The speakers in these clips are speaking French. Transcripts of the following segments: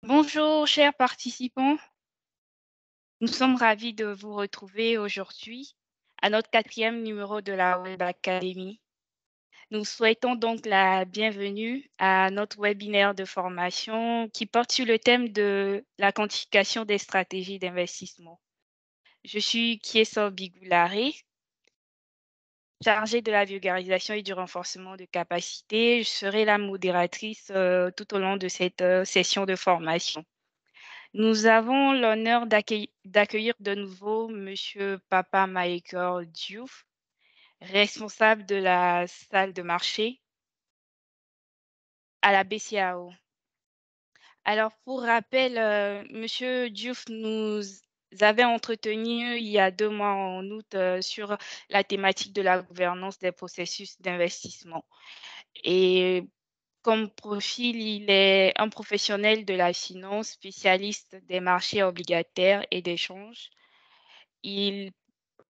Bonjour, chers participants. Nous sommes ravis de vous retrouver aujourd'hui à notre quatrième numéro de la Web Academy. Nous souhaitons donc la bienvenue à notre webinaire de formation qui porte sur le thème de la quantification des stratégies d'investissement. Je suis Kieso Bigoularé, chargée de la vulgarisation et du renforcement de capacités. Je serai la modératrice tout au long de cette session de formation. Nous avons l'honneur d'accueillir de nouveau Monsieur Papa Mahécor Diouf, responsable de la salle de marché à la BCAO. Alors, pour rappel, Monsieur Diouf nous avait entretenu il y a 2 mois en août sur la thématique de la gouvernance des processus d'investissement. Et comme profil, il est un professionnel de la finance, spécialiste des marchés obligataires et d'échange. Il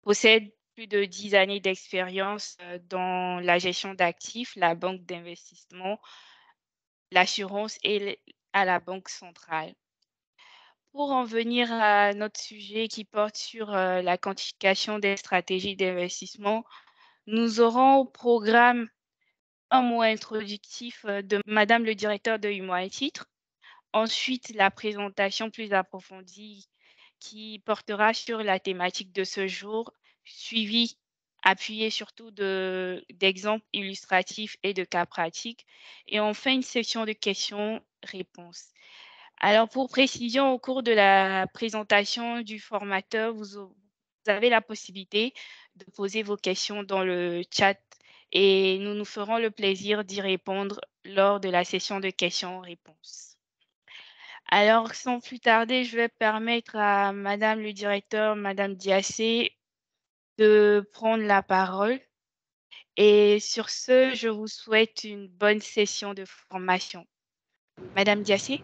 possède plus de 10 années d'expérience dans la gestion d'actifs, la banque d'investissement, l'assurance et à la banque centrale. Pour en venir à notre sujet qui porte sur la quantification des stratégies d'investissement, nous aurons au programme un mot introductif de Madame le directeur de Humo et Titres. Ensuite, la présentation plus approfondie qui portera sur la thématique de ce jour, suivie, appuyée surtout d'exemples illustratifs et de cas pratiques. Et enfin, une section de questions-réponses. Alors, pour précision, au cours de la présentation du formateur, vous avez la possibilité de poser vos questions dans le chat et nous nous ferons le plaisir d'y répondre lors de la session de questions-réponses. Alors, sans plus tarder, je vais permettre à madame le directeur, madame Diassé, de prendre la parole. Et sur ce, je vous souhaite une bonne session de formation. Madame Diassé?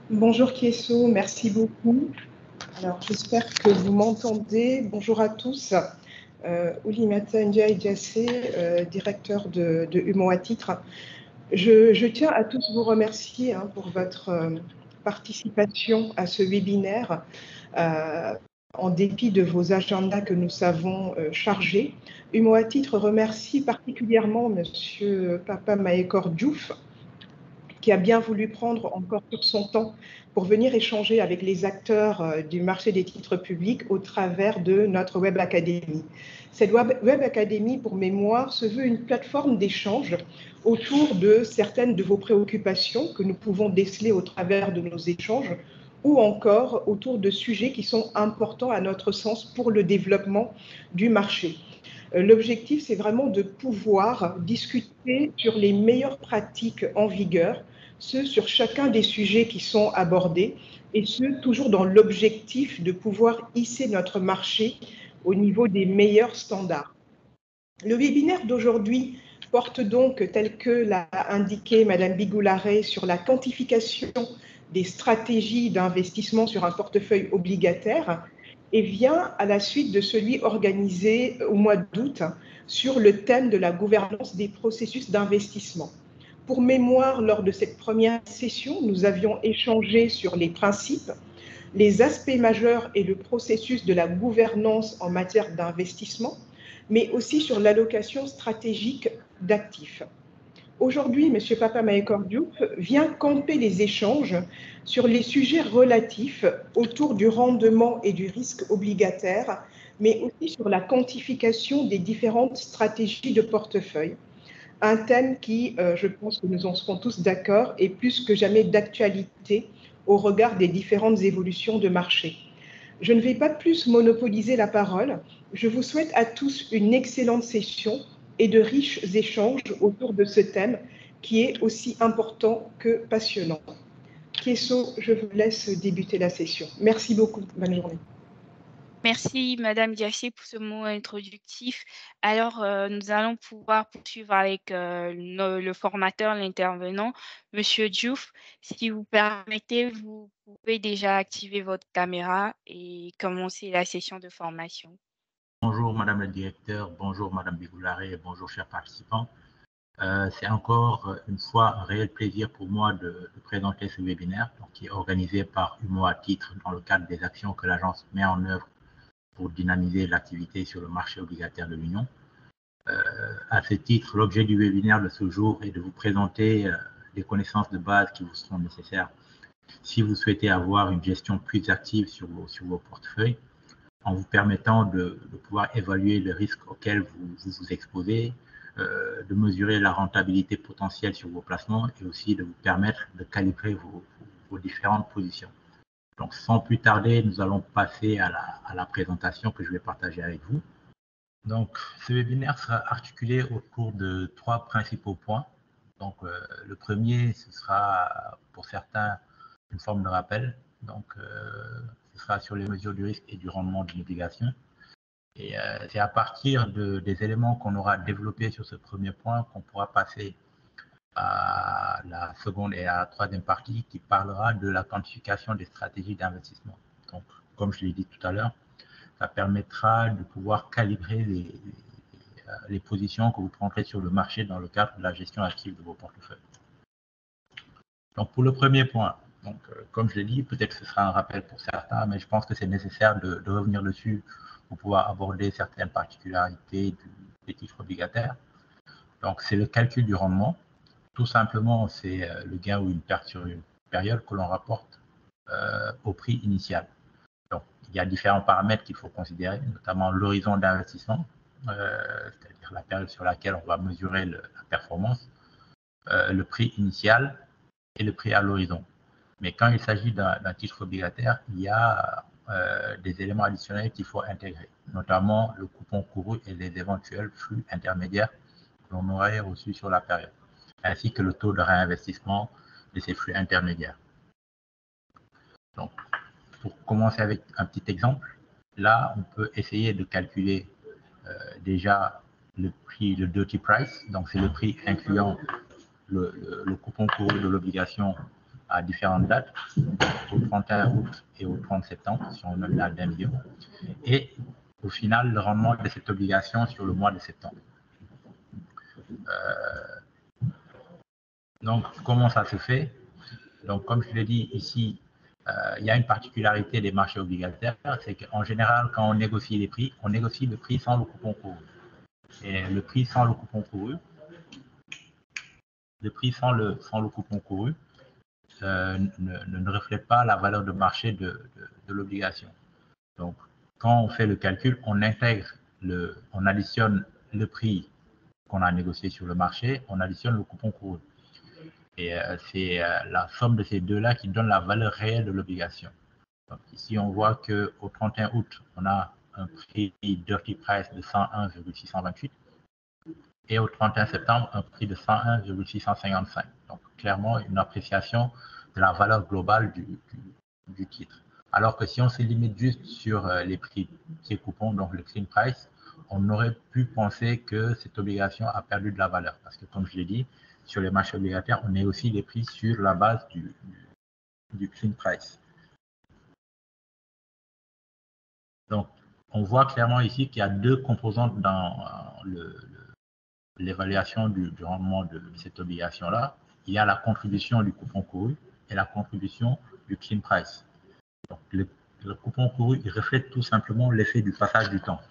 Bonjour Kieso, merci beaucoup. Alors, j'espère que vous m'entendez. Bonjour à tous. Oulimata Ndiaye Diassé, directeur de Humo à Titres. Je tiens à tous vous remercier pour votre participation à ce webinaire. En dépit de vos agendas que nous savons chargés, Humo à Titres remercie particulièrement Monsieur Papa Mahécor Diouf, qui a bien voulu prendre encore sur son temps pour venir échanger avec les acteurs du marché des titres publics au travers de notre Web Academy. Cette Web Academy, pour mémoire, se veut une plateforme d'échange autour de certaines de vos préoccupations que nous pouvons déceler au travers de nos échanges ou encore autour de sujets qui sont importants à notre sens pour le développement du marché. L'objectif, c'est vraiment de pouvoir discuter sur les meilleures pratiques en vigueur, ce sur chacun des sujets qui sont abordés, et ce toujours dans l'objectif de pouvoir hisser notre marché au niveau des meilleurs standards. Le webinaire d'aujourd'hui porte donc, tel que l'a indiqué Madame Bigoularé, sur la quantification des stratégies d'investissement sur un portefeuille obligataire et vient à la suite de celui organisé au mois d'août sur le thème de la gouvernance des processus d'investissement. Pour mémoire, lors de cette première session, nous avions échangé sur les principes, les aspects majeurs et le processus de la gouvernance en matière d'investissement, mais aussi sur l'allocation stratégique d'actifs. Aujourd'hui, M. Papa Mahécor Diouf vient camper les échanges sur les sujets relatifs autour du rendement et du risque obligataire, mais aussi sur la quantification des différentes stratégies de portefeuille. Un thème qui, je pense que nous en serons tous d'accord, est plus que jamais d'actualité au regard des différentes évolutions de marché. Je ne vais pas plus monopoliser la parole. Je vous souhaite à tous une excellente session et de riches échanges autour de ce thème qui est aussi important que passionnant. Kieso, je vous laisse débuter la session. Merci beaucoup. Bonne journée. Merci, Madame Diassé, pour ce mot introductif. Alors, nous allons pouvoir poursuivre avec le formateur, l'intervenant, Monsieur Diouf. Si vous permettez, vous pouvez déjà activer votre caméra et commencer la session de formation. Bonjour Madame le directeur, bonjour Madame Bigoularé et bonjour chers participants. C'est encore une fois un réel plaisir pour moi de présenter ce webinaire qui est organisé par Humo à titre dans le cadre des actions que l'agence met en œuvre pour dynamiser l'activité sur le marché obligataire de l'Union. À ce titre, l'objet du webinaire de ce jour est de vous présenter les connaissances de base qui vous seront nécessaires si vous souhaitez avoir une gestion plus active sur vos portefeuilles, en vous permettant de pouvoir évaluer le risque auquel vous vous exposez, de mesurer la rentabilité potentielle sur vos placements et aussi de vous permettre de calibrer vos différentes positions. Donc, sans plus tarder, nous allons passer à la présentation que je vais partager avec vous. Donc, ce webinaire sera articulé autour de 3 principaux points. Donc, le premier, ce sera pour certains une forme de rappel. Donc, ce sera sur les mesures du risque et du rendement d'une obligation. Et c'est à partir des éléments qu'on aura développés sur ce premier point qu'on pourra passer à la seconde et à la troisième partie qui parlera de la quantification des stratégies d'investissement. Donc, comme je l'ai dit tout à l'heure, ça permettra de pouvoir calibrer les positions que vous prendrez sur le marché dans le cadre de la gestion active de vos portefeuilles. Donc, pour le premier point, donc, comme je l'ai dit, peut-être que ce sera un rappel pour certains, mais je pense que c'est nécessaire de revenir dessus pour pouvoir aborder certaines particularités des titres obligataires. Donc, c'est le calcul du rendement. Tout simplement, c'est le gain ou une perte sur une période que l'on rapporte au prix initial. Donc, il y a différents paramètres qu'il faut considérer, notamment l'horizon d'investissement, c'est-à-dire la période sur laquelle on va mesurer la performance, le prix initial et le prix à l'horizon. Mais quand il s'agit d'un titre obligataire, il y a des éléments additionnels qu'il faut intégrer, notamment le coupon couru et les éventuels flux intermédiaires que l'on aurait reçus sur la période, ainsi que le taux de réinvestissement de ces flux intermédiaires. Donc, pour commencer avec un petit exemple, là, on peut essayer de calculer déjà le prix, le dirty price, donc c'est le prix incluant le coupon couru de l'obligation à différentes dates, au 31 août et au 30 septembre, si on nominal d'1 million, et au final, le rendement de cette obligation sur le mois de septembre. Donc, comment ça se fait? Donc, comme je l'ai dit ici, il y a une particularité des marchés obligataires, c'est qu'en général, quand on négocie les prix, on négocie le prix sans le coupon couru. Et le prix sans le coupon couru, ne reflète pas la valeur de marché de l'obligation. Donc, quand on fait le calcul, on additionne le prix qu'on a négocié sur le marché, on additionne le coupon couru. Et c'est la somme de ces deux-là qui donne la valeur réelle de l'obligation. Donc, ici, on voit qu'au 31 août, on a un prix dirty price de 101,628 et au 31 septembre, un prix de 101,655. Donc, clairement, une appréciation de la valeur globale du titre. Alors que si on se limite juste sur les prix pied coupon, donc le clean price, on aurait pu penser que cette obligation a perdu de la valeur. Parce que, comme je l'ai dit, sur les marchés obligataires, on est aussi les prix sur la base du clean price. Donc, on voit clairement ici qu'il y a deux composantes dans l'évaluation du rendement de cette obligation-là. Il y a la contribution du coupon couru et la contribution du clean price. Donc, le coupon couru, il reflète tout simplement l'effet du passage du temps.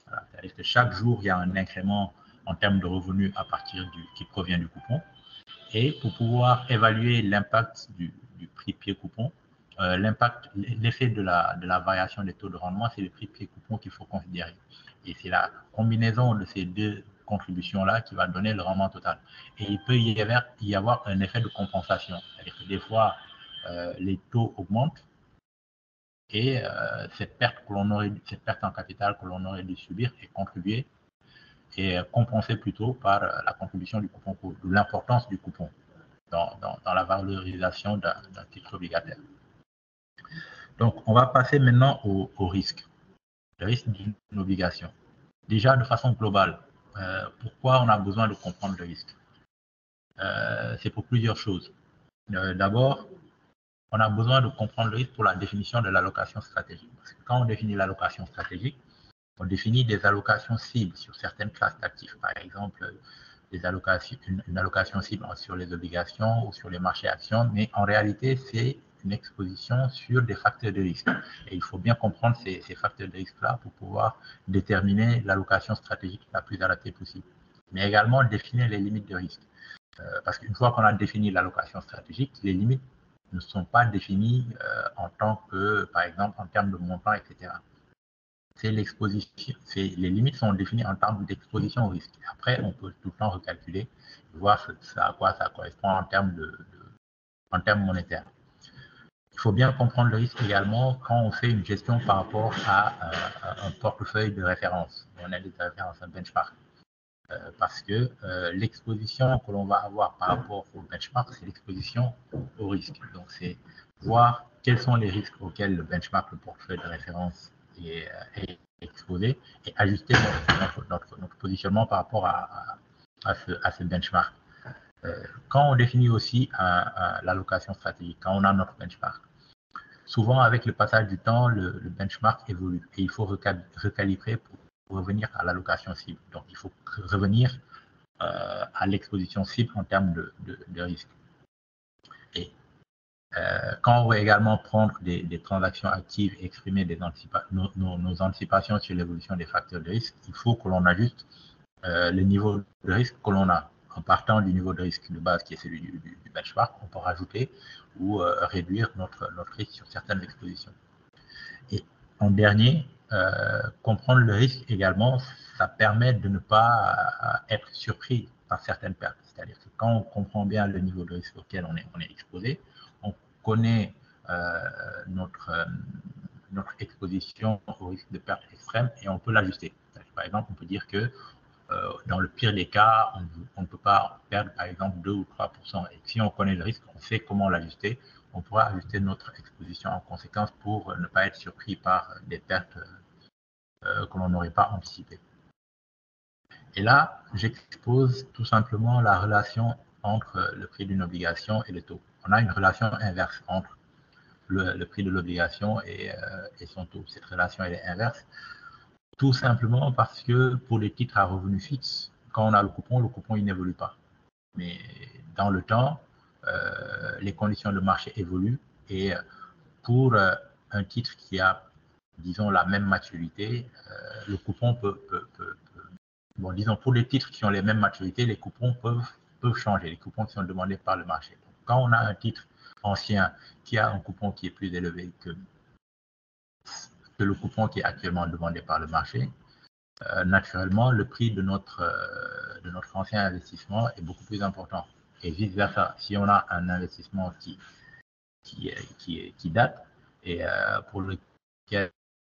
Voilà. C'est-à-dire que chaque jour, il y a un incrément en termes de revenus à partir qui provient du coupon. Et pour pouvoir évaluer l'impact du prix pied coupon, l'effet de la variation des taux de rendement, c'est le prix pied coupon qu'il faut considérer. Et c'est la combinaison de ces deux contributions-là qui va donner le rendement total. Et il peut y avoir un effet de compensation. C'est-à-dire que des fois, les taux augmentent et cette perte en capital que l'on aurait dû subir est contribuée et compensée plutôt par la contribution du coupon, l'importance du coupon dans la valorisation d'un titre obligataire. Donc, on va passer maintenant au risque, le risque d'une obligation. Déjà, de façon globale, pourquoi on a besoin de comprendre le risque? C'est pour plusieurs choses. D'abord, on a besoin de comprendre le risque pour la définition de l'allocation stratégique. Parce que quand on définit l'allocation stratégique, on définit des allocations cibles sur certaines classes d'actifs. Par exemple, une allocation cible sur les obligations ou sur les marchés actions, mais en réalité, c'est une exposition sur des facteurs de risque. Et il faut bien comprendre ces facteurs de risque-là pour pouvoir déterminer l'allocation stratégique la plus adaptée possible. Mais également définir les limites de risque. Parce qu'une fois qu'on a défini l'allocation stratégique, les limites ne sont pas définies en tant que, par exemple, en termes de montant, etc. C'est l'exposition, les limites sont définies en termes d'exposition au risque. Après, on peut tout le temps recalculer, voir à quoi ça correspond en termes monétaires. Il faut bien comprendre le risque également quand on fait une gestion par rapport à un portefeuille de référence, un indice de référence, un benchmark. Parce que l'exposition que l'on va avoir par rapport au benchmark, c'est l'exposition au risque. Donc, c'est voir quels sont les risques auxquels le benchmark, le portefeuille de référence est exposé et ajuster notre positionnement par rapport à ce benchmark. Quand on définit aussi l'allocation stratégique, quand on a notre benchmark, souvent avec le passage du temps, le benchmark évolue et il faut recalibrer pour revenir à l'allocation cible. Donc, il faut revenir à l'exposition cible en termes de risque. Et quand on veut également prendre des transactions actives et exprimer nos anticipations sur l'évolution des facteurs de risque, il faut que l'on ajuste le niveau de risque que l'on a. En partant du niveau de risque de base qui est celui du benchmark, on peut rajouter ou réduire notre risque sur certaines expositions. Et en dernier, comprendre le risque également, ça permet de ne pas être surpris par certaines pertes. C'est-à-dire que quand on comprend bien le niveau de risque auquel on est exposé, on connaît notre exposition au risque de perte extrême et on peut l'ajuster. Par exemple, on peut dire que dans le pire des cas, on ne peut pas perdre par exemple 2 ou 3%. Et si on connaît le risque, on sait comment l'ajuster. On pourra ajuster notre exposition en conséquence pour ne pas être surpris par des pertes que l'on n'aurait pas anticipées. Et là, j'expose tout simplement la relation entre le prix d'une obligation et le taux. On a une relation inverse entre le prix de l'obligation et son taux. Cette relation elle est inverse. Tout simplement parce que pour les titres à revenus fixes, quand on a le coupon il n'évolue pas. Mais dans le temps, les conditions de marché évoluent et pour un titre qui a, disons, la même maturité, le coupon bon, disons, pour les titres qui ont les mêmes maturités, les coupons peuvent changer, les coupons qui sont demandés par le marché. Donc, quand on a un titre ancien qui a un coupon qui est plus élevé que le coupon qui est actuellement demandé par le marché, naturellement, le prix de notre ancien investissement est beaucoup plus important. Et vice-versa, si on a un investissement qui date et pour lequel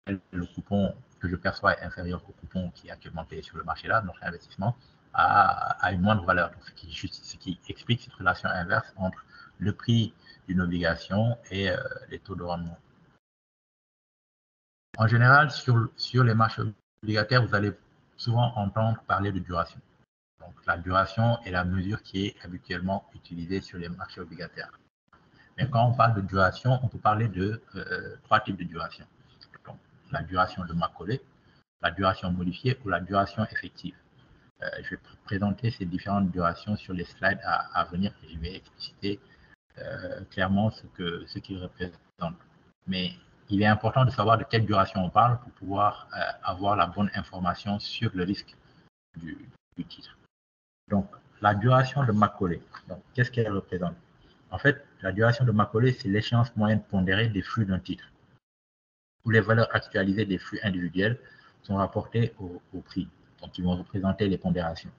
le coupon que je perçois est inférieur au coupon qui est actuellement payé sur le marché là, notre investissement a une moindre valeur. Donc, ce qui explique cette relation inverse entre le prix d'une obligation et les taux de rendement. En général, sur les marchés obligataires, vous allez souvent entendre parler de duration. Donc, la duration est la mesure qui est habituellement utilisée sur les marchés obligataires. Mais quand on parle de duration, on peut parler de 3 types de duration. Donc, la duration de Macaulay, la duration modifiée ou la duration effective. Je vais présenter ces différentes durations sur les slides à venir et je vais expliciter clairement ce qu'ils représentent. Mais il est important de savoir de quelle duration on parle pour pouvoir avoir la bonne information sur le risque du titre. Donc, la duration de Macaulay, qu'est-ce qu'elle représente? En fait, la duration de Macaulay, c'est l'échéance moyenne pondérée des flux d'un titre, où les valeurs actualisées des flux individuels sont rapportées au prix. Donc, ils vont représenter les pondérations.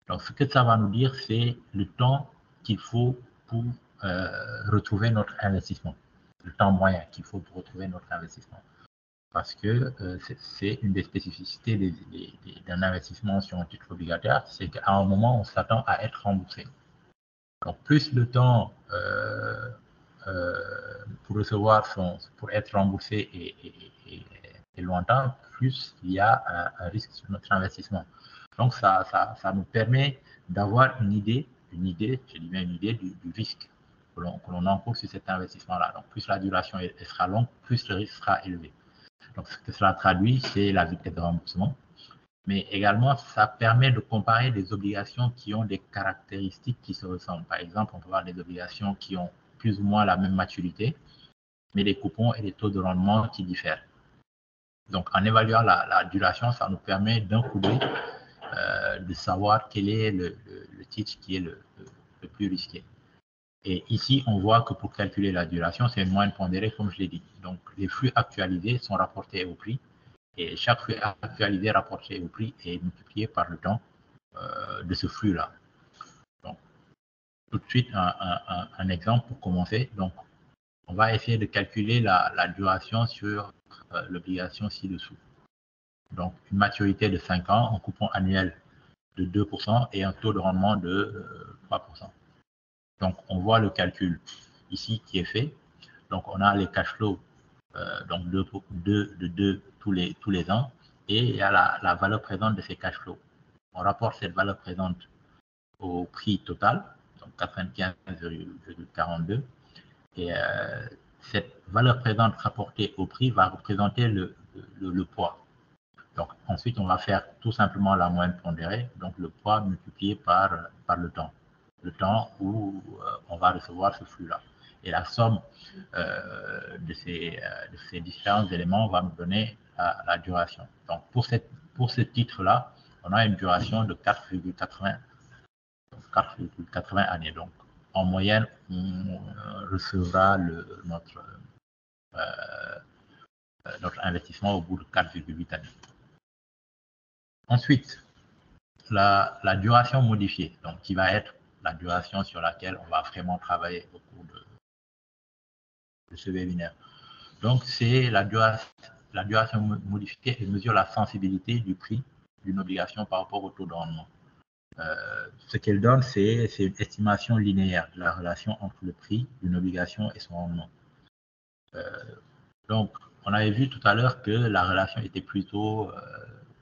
Donc, ce que ça va nous dire, c'est le temps qu'il faut pour retrouver notre investissement, le temps moyen qu'il faut pour retrouver notre investissement. Parce que c'est une des spécificités d'un investissement sur un titre obligataire, c'est qu'à un moment, on s'attend à être remboursé. Donc, plus le temps pour pour être remboursé est lointain, plus il y a un risque sur notre investissement. Donc, ça nous permet d'avoir une idée, je dis bien une idée du risque que l'on encourt sur cet investissement-là. Donc, plus la duration sera longue, plus le risque sera élevé. Donc, ce que cela traduit, c'est la vitesse de remboursement. Mais également, ça permet de comparer des obligations qui ont des caractéristiques qui se ressemblent. Par exemple, on peut avoir des obligations qui ont plus ou moins la même maturité, mais les coupons et les taux de rendement qui diffèrent. Donc, en évaluant la duration, ça nous permet d'un coup d'œil de savoir quel est le titre qui est le plus risqué. Et ici, on voit que pour calculer la duration, c'est une moyenne pondérée, comme je l'ai dit. Donc, les flux actualisés sont rapportés au prix, et chaque flux actualisé rapporté au prix est multiplié par le temps de ce flux-là. Donc, tout de suite, un exemple pour commencer. Donc, on va essayer de calculer la duration sur l'obligation ci-dessous. Donc, une maturité de 5 ans, un coupon annuel de 2% et un taux de rendement de 3%. Donc, on voit le calcul ici qui est fait. Donc, on a les cash flows donc de 2 tous les ans, et il y a la valeur présente de ces cash flows. On rapporte cette valeur présente au prix total, donc 95,42, et cette valeur présente rapportée au prix va représenter le poids. Donc ensuite, on va faire tout simplement la moyenne pondérée, donc le poids multiplié par le temps où on va recevoir ce flux-là. Et la somme de ces différents éléments va nous donner la duration. Donc pour ce titre-là, on a une duration de 4,80 années. Donc en moyenne, on recevra notre investissement au bout de 4,8 années. Ensuite, la duration modifiée, donc qui va être la duration sur laquelle on va vraiment travailler au cours de ce webinaire. Donc, c'est la duration modifiée et mesure la sensibilité du prix d'une obligation par rapport au taux de rendement. Ce qu'elle donne, c'est une estimation linéaire de la relation entre le prix d'une obligation et son rendement. Donc, on avait vu tout à l'heure que la relation était plutôt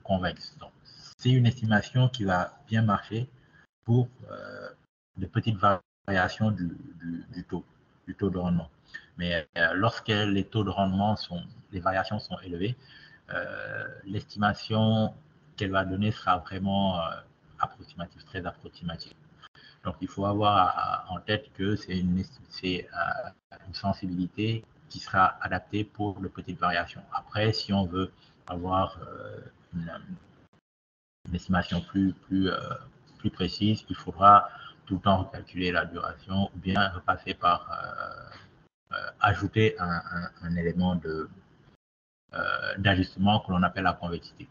convexe. Donc, c'est une estimation qui va bien marcher pour de petites variations du taux de rendement. Mais lorsque les taux de rendement les variations sont élevées, l'estimation qu'elle va donner sera vraiment approximative, très approximative. Donc, il faut avoir en tête que c'est une sensibilité qui sera adaptée pour de petites variations. Après, si on veut avoir une estimation plus précise, il faudra tout le temps recalculer la duration ou bien repasser par ajouter un élément d'ajustement que l'on appelle la convexité.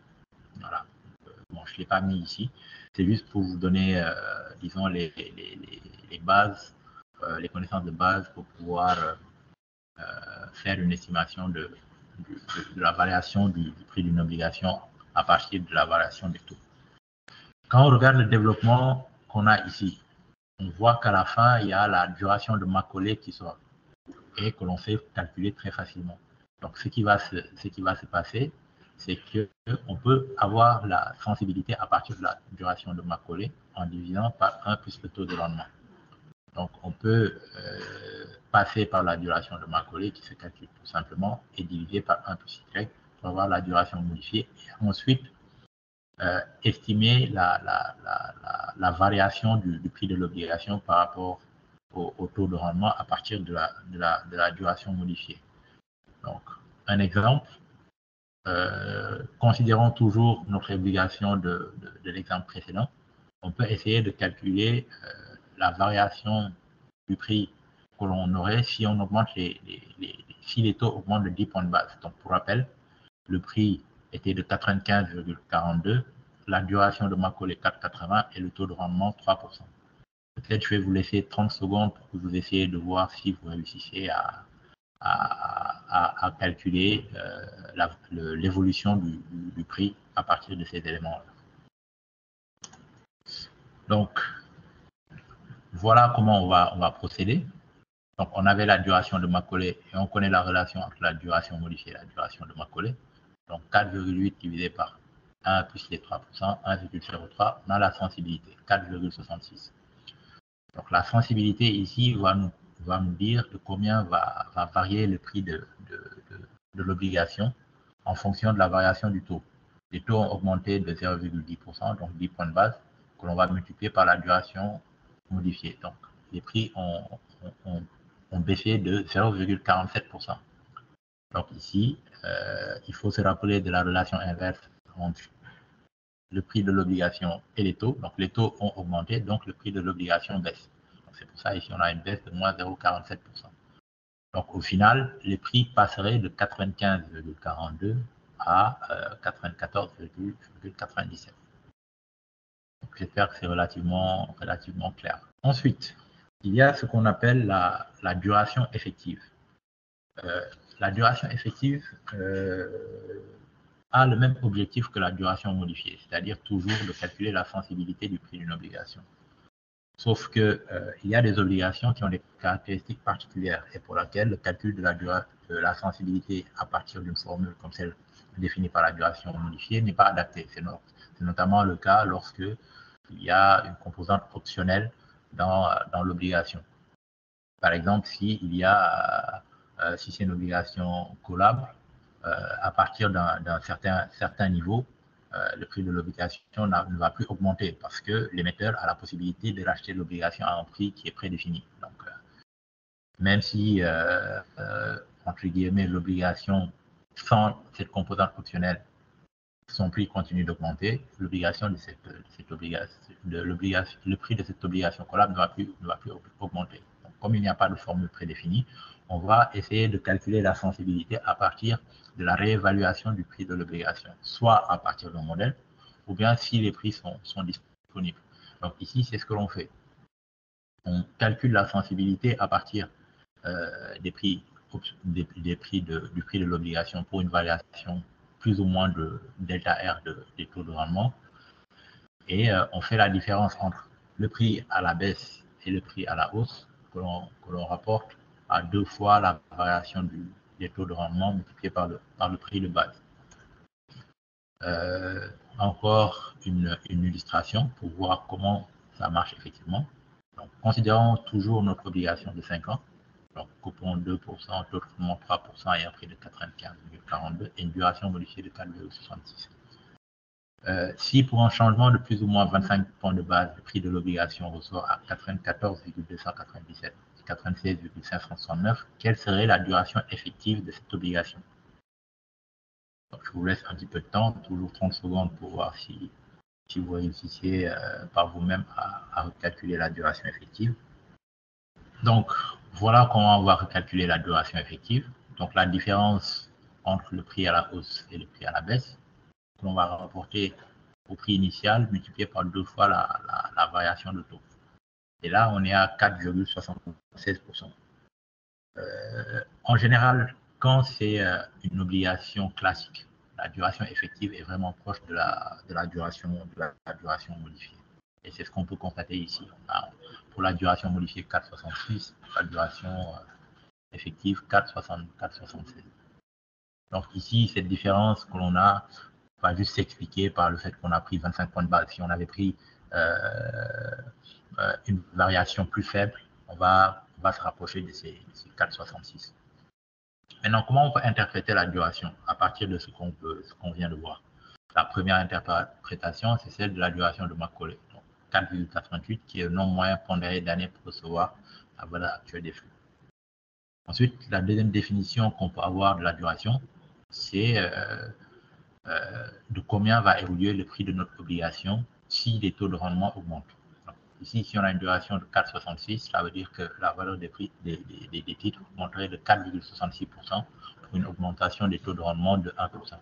Voilà. Bon, je ne l'ai pas mis ici. C'est juste pour vous donner, disons, les bases, les connaissances de base pour pouvoir faire une estimation de la variation du prix d'une obligation à partir de la variation des taux. Quand on regarde le développement qu'on a ici, on voit qu'à la fin, il y a la duration de Macaulay qui sort et que l'on sait calculer très facilement. Donc, ce qui va se passer, c'est qu'on peut avoir la sensibilité à partir de la duration de Macaulay en divisant par 1 plus le taux de rendement. Donc, on peut passer par la duration de Macaulay qui se calcule tout simplement et diviser par 1 plus Y pour avoir la duration modifiée. Et ensuite, estimer la variation du prix de l'obligation par rapport au taux de rendement à partir de la duration modifiée. Donc, un exemple, considérons toujours notre obligation de l'exemple précédent. On peut essayer de calculer la variation du prix que l'on aurait si on augmente si les taux augmentent de 10 points de base. Donc, pour rappel, le prix était de 95,42, la duration de Macaulay 4,80 et le taux de rendement 3%. Peut-être je vais vous laisser 30 secondes pour que vous essayiez de voir si vous réussissez à calculer l'évolution du prix à partir de ces éléments-là. Donc, voilà comment on va procéder. Donc, on avait la duration de Macaulay et on connaît la relation entre la duration modifiée et la duration de Macaulay. Donc, 4,8 divisé par 1 plus les 3%, 1,03, on a la sensibilité, 4,66. Donc, la sensibilité ici va nous dire de combien va varier le prix de l'obligation en fonction de la variation du taux. Les taux ont augmenté de 0,10%, donc 10 points de base, que l'on va multiplier par la duration modifiée. Donc, les prix ont baissé de 0,47%. Donc ici, il faut se rappeler de la relation inverse entre le prix de l'obligation et les taux. Donc les taux ont augmenté, donc le prix de l'obligation baisse. C'est pour ça ici on a une baisse de moins 0,47%. Donc au final, les prix passeraient de 95,42 à 94,97. J'espère que c'est relativement clair. Ensuite, il y a ce qu'on appelle la duration effective. La duration effective a le même objectif que la duration modifiée, c'est-à-dire toujours de calculer la sensibilité du prix d'une obligation. Sauf qu'il y a des obligations qui ont des caractéristiques particulières et pour laquelle le calcul de la sensibilité à partir d'une formule comme celle définie par la duration modifiée n'est pas adapté. C'est notamment le cas lorsque il y a une composante optionnelle dans l'obligation. Par exemple, si c'est une obligation collable, à partir d'un certain niveau, le prix de l'obligation ne va plus augmenter parce que l'émetteur a la possibilité de racheter l'obligation à un prix qui est prédéfini. Donc, même si, entre guillemets, l'obligation sans cette composante optionnelle, son prix continue d'augmenter, le prix de cette obligation collable ne va plus augmenter. Donc, comme il n'y a pas de formule prédéfinie, on va essayer de calculer la sensibilité à partir de la réévaluation du prix de l'obligation, soit à partir d'un modèle, ou bien si les prix sont disponibles. Donc ici, c'est ce que l'on fait. On calcule la sensibilité à partir du prix de l'obligation pour une variation plus ou moins de delta R des taux de rendement. Et on fait la différence entre le prix à la baisse et le prix à la hausse que l'on rapporte à 2 fois la variation des taux de rendement multiplié par le prix de base. Encore une illustration pour voir comment ça marche effectivement. Donc, considérons toujours notre obligation de 5 ans. Donc, coupon 2%, taux de rendement 3% et un prix de 95,42 et une duration modifiée de 4,66. Si pour un changement de plus ou moins 25 points de base, le prix de l'obligation ressort à 94,297 et 96,569, quelle serait la duration effective de cette obligation? Donc, je vous laisse un petit peu de temps, toujours 30 secondes pour voir si vous réussissez par vous-même à recalculer la duration effective. Donc, voilà comment on va recalculer la duration effective. Donc, la différence entre le prix à la hausse et le prix à la baisse, qu'on va rapporter au prix initial multiplié par 2 fois la variation de taux. Et là, on est à 4,76%. En général, quand c'est une obligation classique, la duration effective est vraiment proche de la duration modifiée. Et c'est ce qu'on peut constater ici. On a, pour la duration modifiée 4,66, la duration effective 4,76. Donc ici, cette différence que l'on a va juste s'expliquer par le fait qu'on a pris 25 points de base. Si on avait pris une variation plus faible, on va se rapprocher de ces 4,66. Maintenant, comment on peut interpréter la duration à partir de ce qu'on vient de voir? La première interprétation, c'est celle de la duration de Macaulay, 4,88, qui est le nombre moyen pondéré d'années pour recevoir la valeur actuelle des flux. Ensuite, la deuxième définition qu'on peut avoir de la duration, c'est de combien va évoluer le prix de notre obligation si les taux de rendement augmentent. Donc, ici, si on a une duration de 4,66, ça veut dire que la valeur des prix des titres augmenterait de 4,66% pour une augmentation des taux de rendement de 1%.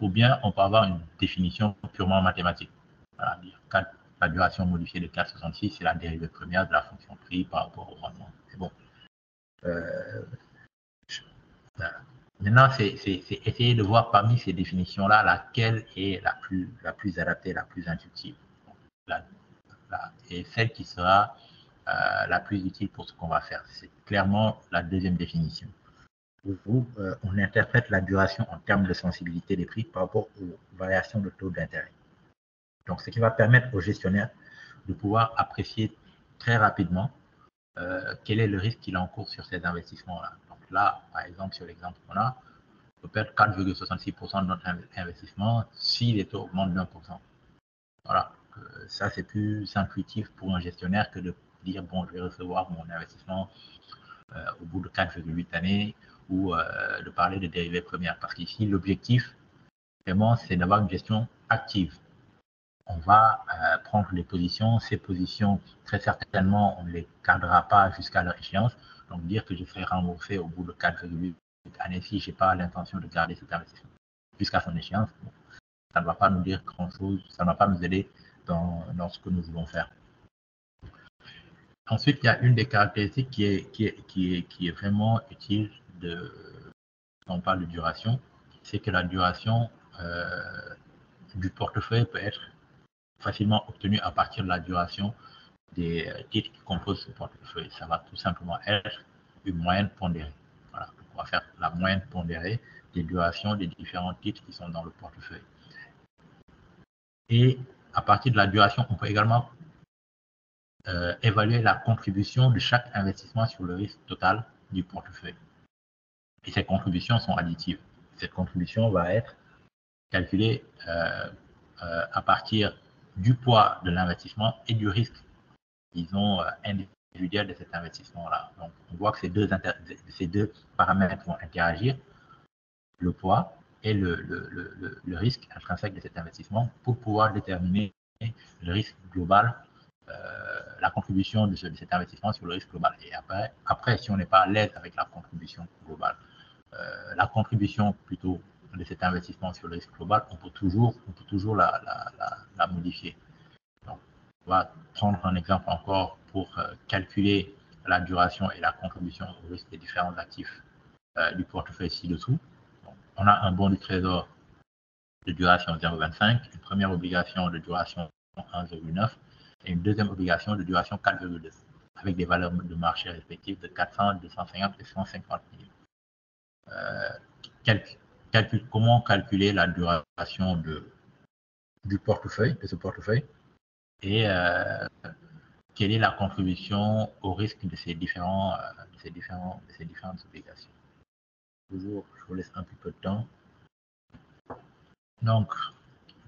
Ou bien, on peut avoir une définition purement mathématique. Voilà, la duration modifiée de 4,66, c'est la dérivée première de la fonction prix par rapport au rendement. C'est bon. Voilà. Maintenant, c'est essayer de voir parmi ces définitions-là laquelle est la plus adaptée, la plus intuitive. Et celle qui sera la plus utile pour ce qu'on va faire. C'est clairement la deuxième définition. Où on interprète la duration en termes de sensibilité des prix par rapport aux variations de taux d'intérêt. Donc, ce qui va permettre au gestionnaire de pouvoir apprécier très rapidement quel est le risque qu'il encourt sur ces investissements-là. Donc là, par exemple, sur l'exemple qu'on a, peut perdre 4,66% de notre investissement si les taux augmentent d'1%. Voilà, ça c'est plus intuitif pour un gestionnaire que de dire bon, je vais recevoir mon investissement au bout de 4,8 années ou de parler de dérivés premières. Parce qu'ici, l'objectif, vraiment, c'est d'avoir une gestion active. On va prendre les positions. Ces positions, très certainement, on ne les gardera pas jusqu'à leur échéance. Donc, dire que je serai remboursé au bout de 4,8 années si je n'ai pas l'intention de garder cet investissement jusqu'à son échéance, ça ne va pas nous dire grand-chose, ça ne va pas nous aider dans ce que nous voulons faire. Ensuite, il y a une des caractéristiques qui est vraiment utile quand on parle de duration, c'est que la duration du portefeuille peut être facilement obtenue à partir de la duration des titres qui composent ce portefeuille. Ça va tout simplement être une moyenne pondérée. Voilà, on va faire la moyenne pondérée des durations des différents titres qui sont dans le portefeuille. Et à partir de la duration, on peut également évaluer la contribution de chaque investissement sur le risque total du portefeuille. Et ces contributions sont additives. Cette contribution va être calculée à partir du poids de l'investissement et du risque, disons, individuel de cet investissement-là. Donc, on voit que ces deux paramètres vont interagir, le poids et le risque intrinsèque de cet investissement pour pouvoir déterminer le risque global, la contribution de cet investissement sur le risque global. Et après si on n'est pas à l'aise avec la contribution globale, la contribution plutôt de cet investissement sur le risque global, on peut toujours la modifier. Donc, on va prendre un exemple encore pour calculer la duration et la contribution au risque des différents actifs du portefeuille ci-dessous. On a un bon du trésor de duration 0,25, une première obligation de duration 1,9 et une deuxième obligation de duration 4,2, avec des valeurs de marché respectives de 400, 250 et 150 000. Comment calculer la duration de ce portefeuille et quelle est la contribution au risque de ces différentes obligations. Toujours, je vous laisse un petit peu de temps. Donc,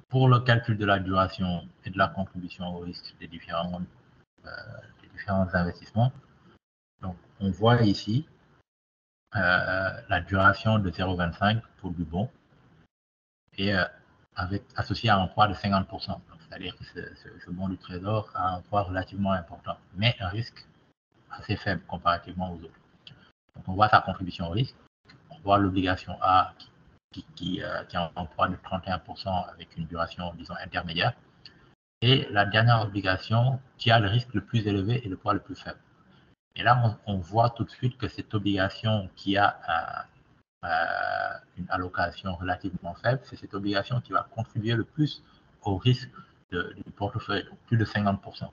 pour le calcul de la duration et de la contribution au risque des différents investissements, donc on voit ici la duration de 0,25 pour du bon et associé à un poids de 50%. C'est-à-dire que ce bon du trésor a un poids relativement important, mais un risque assez faible comparativement aux autres. Donc on voit sa contribution au risque, on voit l'obligation A qui a un poids de 31% avec une duration, disons, intermédiaire, et la dernière obligation qui a le risque le plus élevé et le poids le plus faible. Et là, on voit tout de suite que cette obligation qui a une allocation relativement faible, c'est cette obligation qui va contribuer le plus au risque du portefeuille, donc plus de 50%.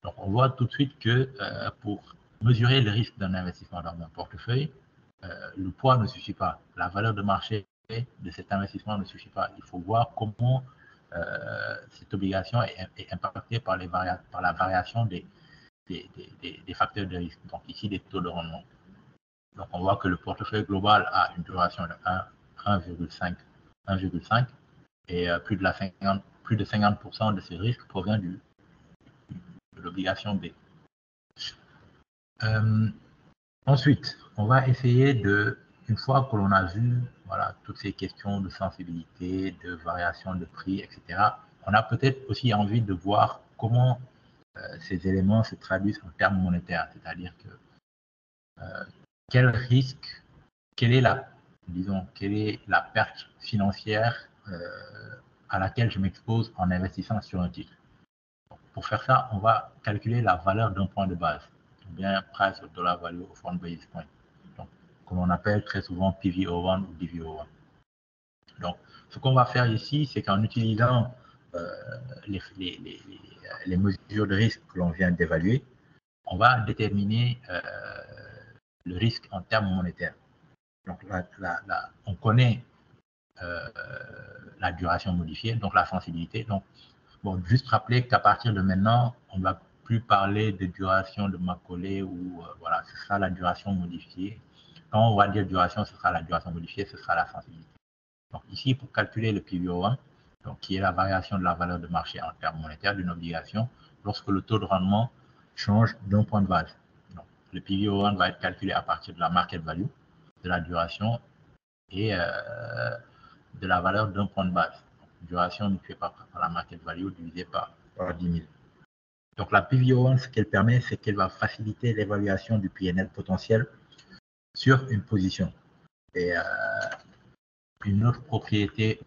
Donc, on voit tout de suite que pour mesurer le risque d'un investissement dans un portefeuille, le poids ne suffit pas. La valeur de marché de cet investissement ne suffit pas. Il faut voir comment cette obligation est impactée par la variation des facteurs de risque. Donc ici, des taux de rendement. Donc on voit que le portefeuille global a une duration de 1,5 et plus de 50% de ce risque provient de l'obligation B. Ensuite, on va essayer une fois que l'on a vu toutes ces questions de sensibilité, de variation de prix, etc., on a peut-être aussi envie de voir comment ces éléments se traduisent en termes monétaires, c'est-à-dire que quel risque, quelle est la perte financière à laquelle je m'expose en investissant sur un titre. Donc, pour faire ça, on va calculer la valeur d'un point de base, ou bien price of dollar value of one basis point, donc, comme on appelle très souvent PVO1 ou DVO1. Donc, ce qu'on va faire ici, c'est qu'en utilisant les mesures de risque que l'on vient d'évaluer, on va déterminer le risque en termes monétaires. Donc, on connaît la duration modifiée, donc la sensibilité. Donc, bon, juste rappeler qu'à partir de maintenant, on ne va plus parler de duration de Macaulay ou voilà, ce sera la duration modifiée quand on va dire duration, ce sera la duration modifiée, ce sera la sensibilité. Donc ici, pour calculer le PVO1, donc, qui est la variation de la valeur de marché en termes monétaires d'une obligation, lorsque le taux de rendement change d'un point de base. Donc, le PVO1 va être calculé à partir de la market value, de la duration et de la valeur d'un point de base. Donc, duration multipliée par la market value divisée par 10 000. Donc la PVO1, ce qu'elle permet, c'est qu'elle va faciliter l'évaluation du PNL potentiel sur une position. Et une autre propriété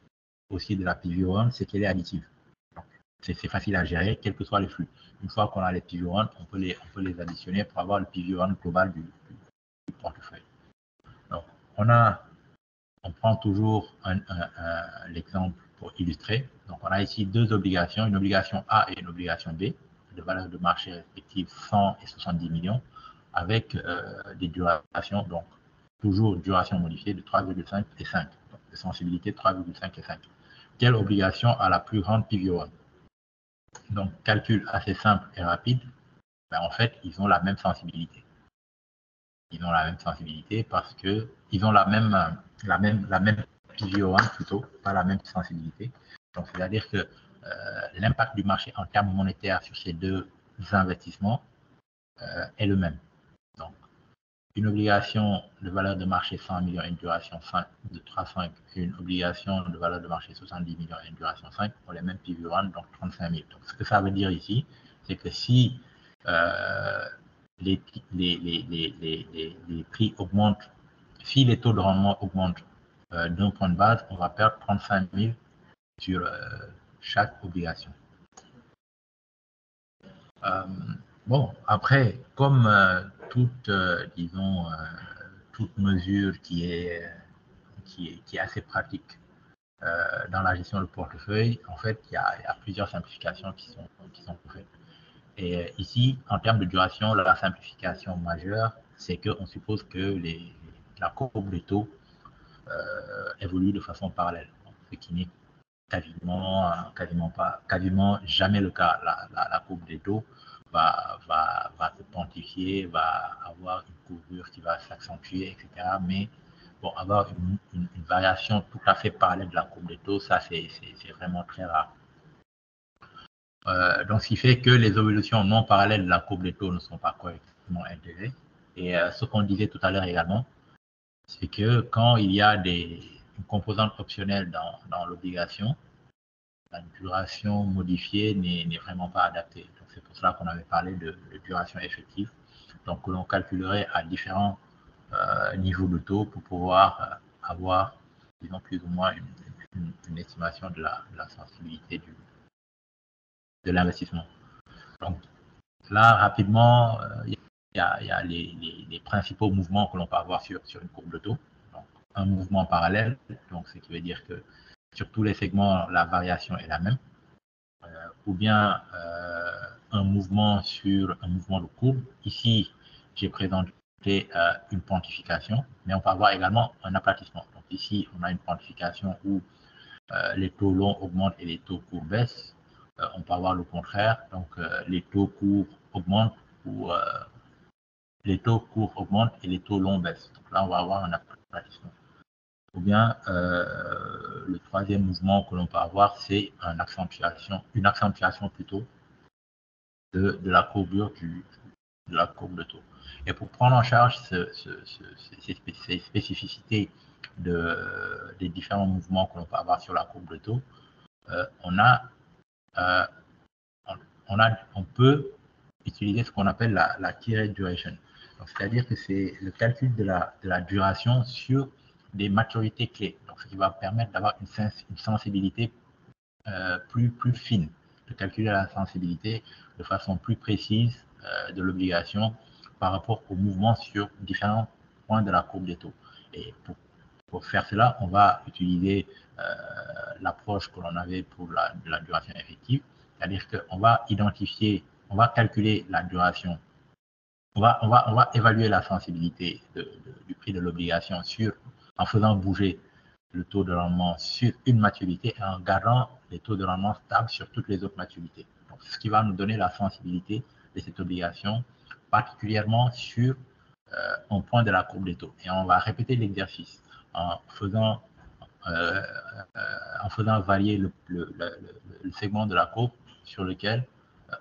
aussi de la PVO1, c'est qu'elle est additive. C'est facile à gérer, quels que soient les flux. Une fois qu'on a les PVO1, on peut les additionner pour avoir le PVO1 global du portefeuille. Donc, on prend toujours l'exemple pour illustrer. Donc, on a ici deux obligations, une obligation A et une obligation B, de valeur de marché respectives 100 et 70 millions, avec des durations, donc toujours duration modifiée de 3,5 et 5, donc de sensibilité 3,5 et 5. Quelle obligation a la plus grande PVO1? Donc, calcul assez simple et rapide, ben, en fait, ils ont la même sensibilité. Ils ont la même sensibilité parce qu'ils ont la même PVO1 plutôt, pas la même sensibilité. Donc, c'est-à-dire que l'impact du marché en termes monétaires sur ces deux investissements est le même. Donc, une obligation de valeur de marché 100 millions et une duration 5 de 3,5 et une obligation de valeur de marché 70 millions et une duration 5 ont les mêmes PVO1, donc 35 000. Donc, ce que ça veut dire ici, c'est que si les prix augmentent, si les taux de rendement augmentent d'un point de base, on va perdre 35 000 sur chaque obligation. Bon, après, comme disons, toute mesure qui est assez pratique dans la gestion de portefeuille, en fait, il y a plusieurs simplifications qui sont faites. Et ici, en termes de duration, la simplification majeure, c'est qu'on suppose que la courbe des taux évolue de façon parallèle, ce qui n'est quasiment jamais le cas. La courbe des taux va se pontifier, va avoir une courbure qui va s'accentuer, etc. Mais bon, avoir une variation tout à fait parallèle de la courbe des taux, ça c'est vraiment très rare. Donc, ce qui fait que les évolutions non parallèles de la courbe des taux ne sont pas correctement intégrées. Et ce qu'on disait tout à l'heure également, c'est que quand il y a une composante optionnelle dans l'obligation, la duration modifiée n'est vraiment pas adaptée. Donc, c'est pour cela qu'on avait parlé de duration effective. Donc, que l'on calculerait à différents niveaux de taux pour pouvoir avoir, disons, plus ou moins une estimation de la sensibilité de l'investissement. Donc, là, rapidement, il y a les principaux mouvements que l'on peut avoir sur une courbe de taux. Donc, un mouvement parallèle, donc ce qui veut dire que sur tous les segments, la variation est la même. Ou bien un mouvement sur un mouvement de courbe. Ici, j'ai présenté une pontification, mais on peut avoir également un aplatissement. Donc ici, on a une pontification où les taux longs augmentent et les taux courts baissent. On peut avoir le contraire, donc les taux courts augmentent ou les taux courts augmentent et les taux longs baissent. Donc là, on va avoir un aplatissement. Ou bien le troisième mouvement que l'on peut avoir, c'est une accentuation plutôt de la courbure de la courbe de taux. Et pour prendre en charge ces spécificités des différents mouvements que l'on peut avoir sur la courbe de taux, on peut utiliser ce qu'on appelle la key rate duration. C'est-à-dire que c'est le calcul de la duration sur des maturités clés. Donc, ce qui va permettre d'avoir une sensibilité plus fine, de calculer la sensibilité de façon plus précise de l'obligation par rapport au mouvement sur différents points de la courbe des taux. Et pour faire cela, on va utiliser l'approche que l'on avait pour la duration effective, c'est-à-dire qu'on va on va calculer la duration, on va évaluer la sensibilité du prix de l'obligation en faisant bouger le taux de rendement sur une maturité et en gardant les taux de rendement stables sur toutes les autres maturités. Donc, ce qui va nous donner la sensibilité de cette obligation, particulièrement sur un point de la courbe des taux. Et on va répéter l'exercice en faisant varier le segment de la courbe sur lequel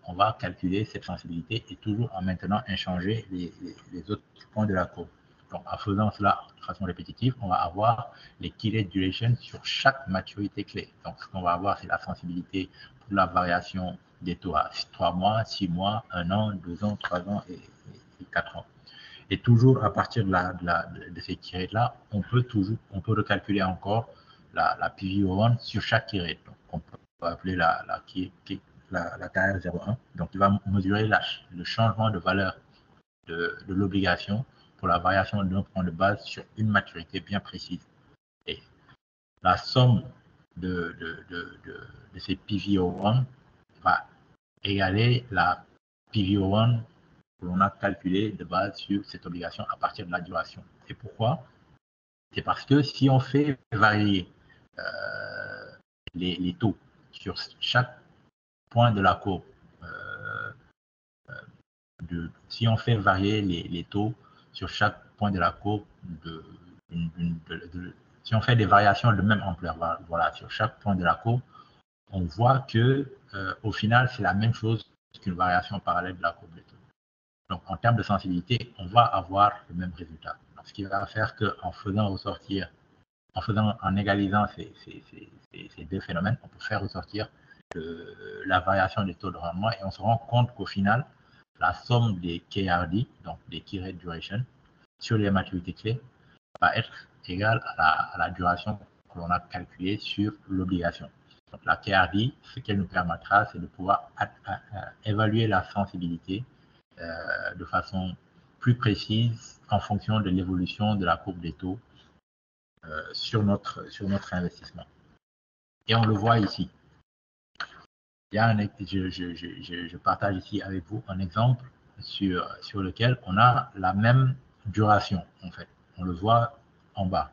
on va calculer cette sensibilité et toujours en maintenant inchanger les autres points de la courbe. Donc, en faisant cela de façon répétitive, on va avoir les key rate duration sur chaque maturité clé. Donc, ce qu'on va avoir, c'est la sensibilité pour la variation des taux à 3 mois, 6 mois, 1 an, 2 ans, 3 ans et 4 ans. Et toujours à partir de ces key rates-là, on peut recalculer encore la PVO1 sur chaque key rate. Donc, on peut appeler la KR01. Donc, il va mesurer le changement de valeur de l'obligation pour la variation d'un point de base sur une maturité bien précise. Et la somme de ces PVO1 va égaler la PVO1 que l'on a calculé de base sur cette obligation à partir de la duration. Et pourquoi? C'est parce que si on fait varier les taux sur chaque point de la courbe, si on fait varier les taux sur chaque point de la courbe, si on fait des variations de même ampleur, voilà, sur chaque point de la courbe, on voit que au final, c'est la même chose qu'une variation parallèle de la courbe des taux. Donc, en termes de sensibilité, on va avoir le même résultat. Donc, ce qui va faire qu'en en égalisant ces deux phénomènes, on peut faire ressortir la variation des taux de rendement et on se rend compte qu'au final, la somme des KRD, donc des Key Rate Duration, sur les maturités clés, va être égale à la duration que l'on a calculée sur l'obligation. Donc, la KRD, ce qu'elle nous permettra, c'est de pouvoir évaluer la sensibilité de façon plus précise en fonction de l'évolution de la courbe des taux sur notre investissement. Et on le voit ici. Il y a je partage ici avec vous un exemple sur lequel on a la même duration, en fait. On le voit en bas.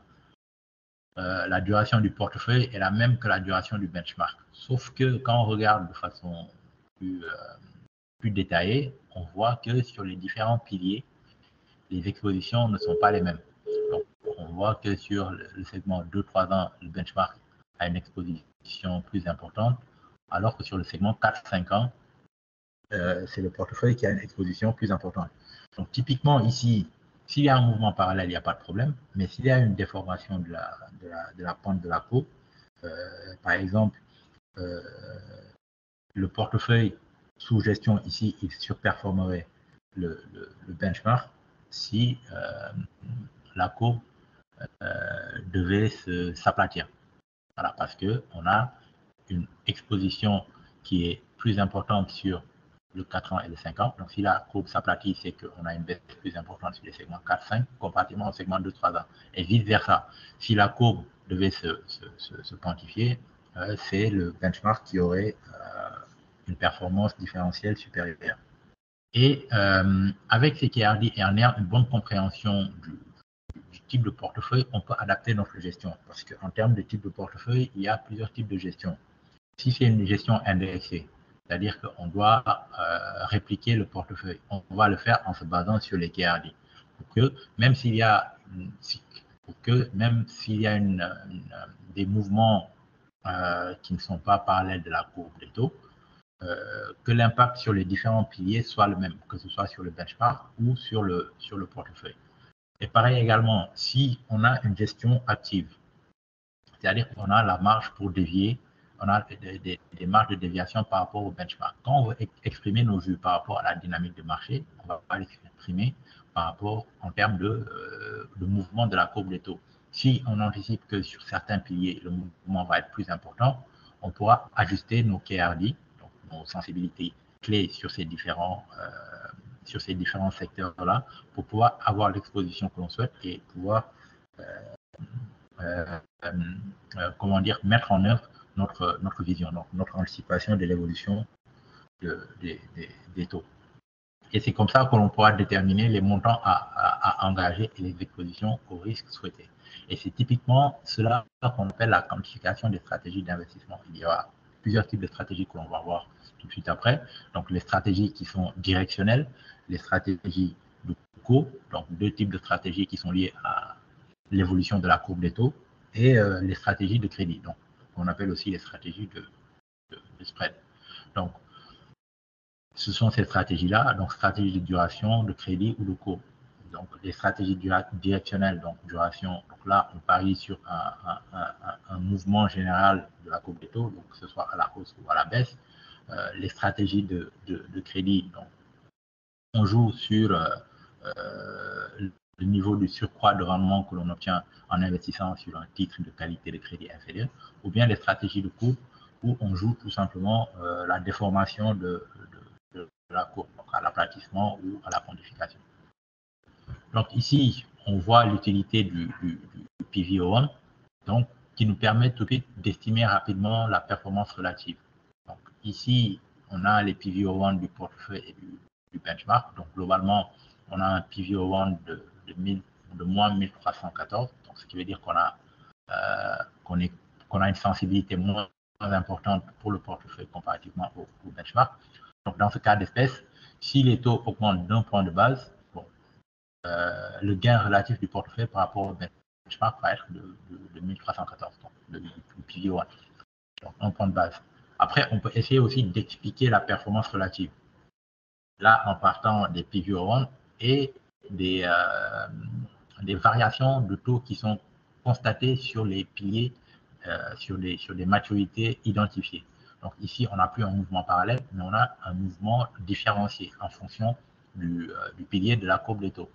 La duration du portefeuille est la même que la duration du benchmark. Sauf que quand on regarde de façon plus détaillée, on voit que sur les différents piliers, les expositions ne sont pas les mêmes. Donc, on voit que sur le segment 2-3 ans, le benchmark a une exposition plus importante, alors que sur le segment 4-5 ans, c'est le portefeuille qui a une exposition plus importante. Donc, typiquement, ici, s'il y a un mouvement parallèle, il n'y a pas de problème, mais s'il y a une déformation de la pente de la courbe, par exemple, le portefeuille sous gestion ici, il surperformerait le benchmark si la courbe devait s'aplatir. Voilà, parce qu'on a une exposition qui est plus importante sur le 4 ans et le 5 ans. Donc, si la courbe s'aplatit, c'est qu'on a une baisse plus importante sur les segments 4-5 comparativement au segment 2-3 ans. Et vice-versa, si la courbe devait se quantifier, c'est le benchmark qui aurait une performance différentielle supérieure. Et avec ces KRD et en ayant une bonne compréhension du type de portefeuille, on peut adapter notre gestion. Parce qu'en termes de type de portefeuille, il y a plusieurs types de gestion. Si c'est une gestion indexée, c'est-à-dire qu'on doit répliquer le portefeuille, on va le faire en se basant sur les KRD. Pour que même s'il y a des mouvements qui ne sont pas parallèles de la courbe des taux, que l'impact sur les différents piliers soit le même, que ce soit sur le benchmark ou sur le portefeuille. Et pareil également, si on a une gestion active, c'est-à-dire qu'on a la marge pour dévier, on a des marges de déviation par rapport au benchmark. Quand on veut exprimer nos vues par rapport à la dynamique de marché, on va pas l'exprimer par rapport en termes de mouvement de la courbe des taux. Si on anticipe que sur certains piliers, le mouvement va être plus important, on pourra ajuster nos KRD, donc nos sensibilités clés sur ces différents secteurs-là pour pouvoir avoir l'exposition que l'on souhaite et pouvoir mettre en œuvre notre vision, donc notre anticipation de l'évolution des taux. Et c'est comme ça que l'on pourra déterminer les montants à engager et les expositions aux risques souhaités. Et c'est typiquement cela qu'on appelle la quantification des stratégies d'investissement. Il y aura plusieurs types de stratégies que l'on va voir tout de suite après. Donc les stratégies qui sont directionnelles, les stratégies de cours, donc 2 types de stratégies qui sont liées à l'évolution de la courbe des taux, et les stratégies de crédit, donc qu'on appelle aussi les stratégies de spread. Donc, ce sont ces stratégies-là, donc stratégie de duration, de crédit ou de courbe. Donc, les stratégies directionnelles, donc duration, donc là, on parie sur un mouvement général de la courbe des taux, donc que ce soit à la hausse ou à la baisse. Les stratégies de crédit, donc on joue sur le niveau du surcroît de rendement que l'on obtient en investissant sur un titre de qualité de crédit inférieur, ou bien les stratégies de courbe où on joue tout simplement la déformation de la courbe, donc à l'aplatissement ou à la quantification. Donc ici, on voit l'utilité du PVO1, donc qui nous permet tout de suite d'estimer rapidement la performance relative. Donc ici, on a les PVO1 du portefeuille et du benchmark. Donc globalement, on a un PVO1 de moins 1314, donc ce qui veut dire qu'on a une sensibilité moins importante pour le portefeuille comparativement au benchmark. Donc dans ce cas d'espèce, si les taux augmentent d'un point de base, le gain relatif du portefeuille par rapport au benchmark va être de 1314, donc le PVO1, donc un point de base. Après, on peut essayer aussi d'expliquer la performance relative. Là, en partant des PVO1 et des variations de taux qui sont constatées sur les piliers, sur des maturités identifiées. Donc ici, on n'a plus un mouvement parallèle, mais on a un mouvement différencié en fonction du pilier de la courbe des taux.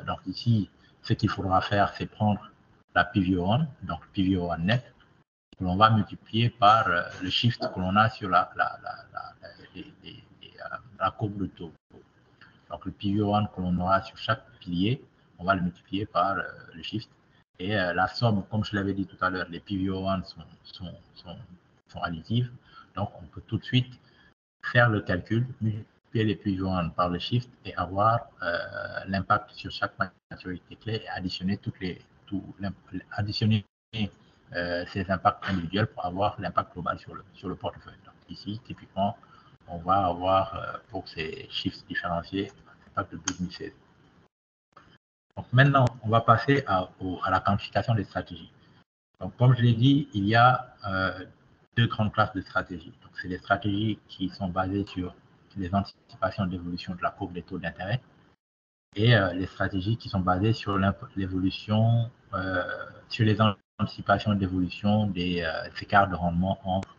Donc ici, ce qu'il faudra faire, c'est prendre la PVO1, donc PVO1 net, que l'on va multiplier par le shift que l'on a sur la courbe de taux. Donc le PVO1 que l'on aura sur chaque pilier, on va le multiplier par le shift. Et la somme, comme je l'avais dit tout à l'heure, les PVO1 sont additives. Donc on peut tout de suite faire le calcul, multiplier les PVO1 par le shift et avoir l'impact sur chaque maturité clé et additionner ces impacts individuels pour avoir l'impact global sur le portefeuille. Donc ici, typiquement, on va avoir pour ces chiffres différenciés l'impact de 2016. Donc maintenant, on va passer à la quantification des stratégies. Donc comme je l'ai dit, il y a 2 grandes classes de stratégies. Donc c'est les stratégies qui sont basées sur les anticipations d'évolution de la courbe des taux d'intérêt et les stratégies qui sont basées sur l'évolution, sur les anticipations d'évolution des écarts de rendement entre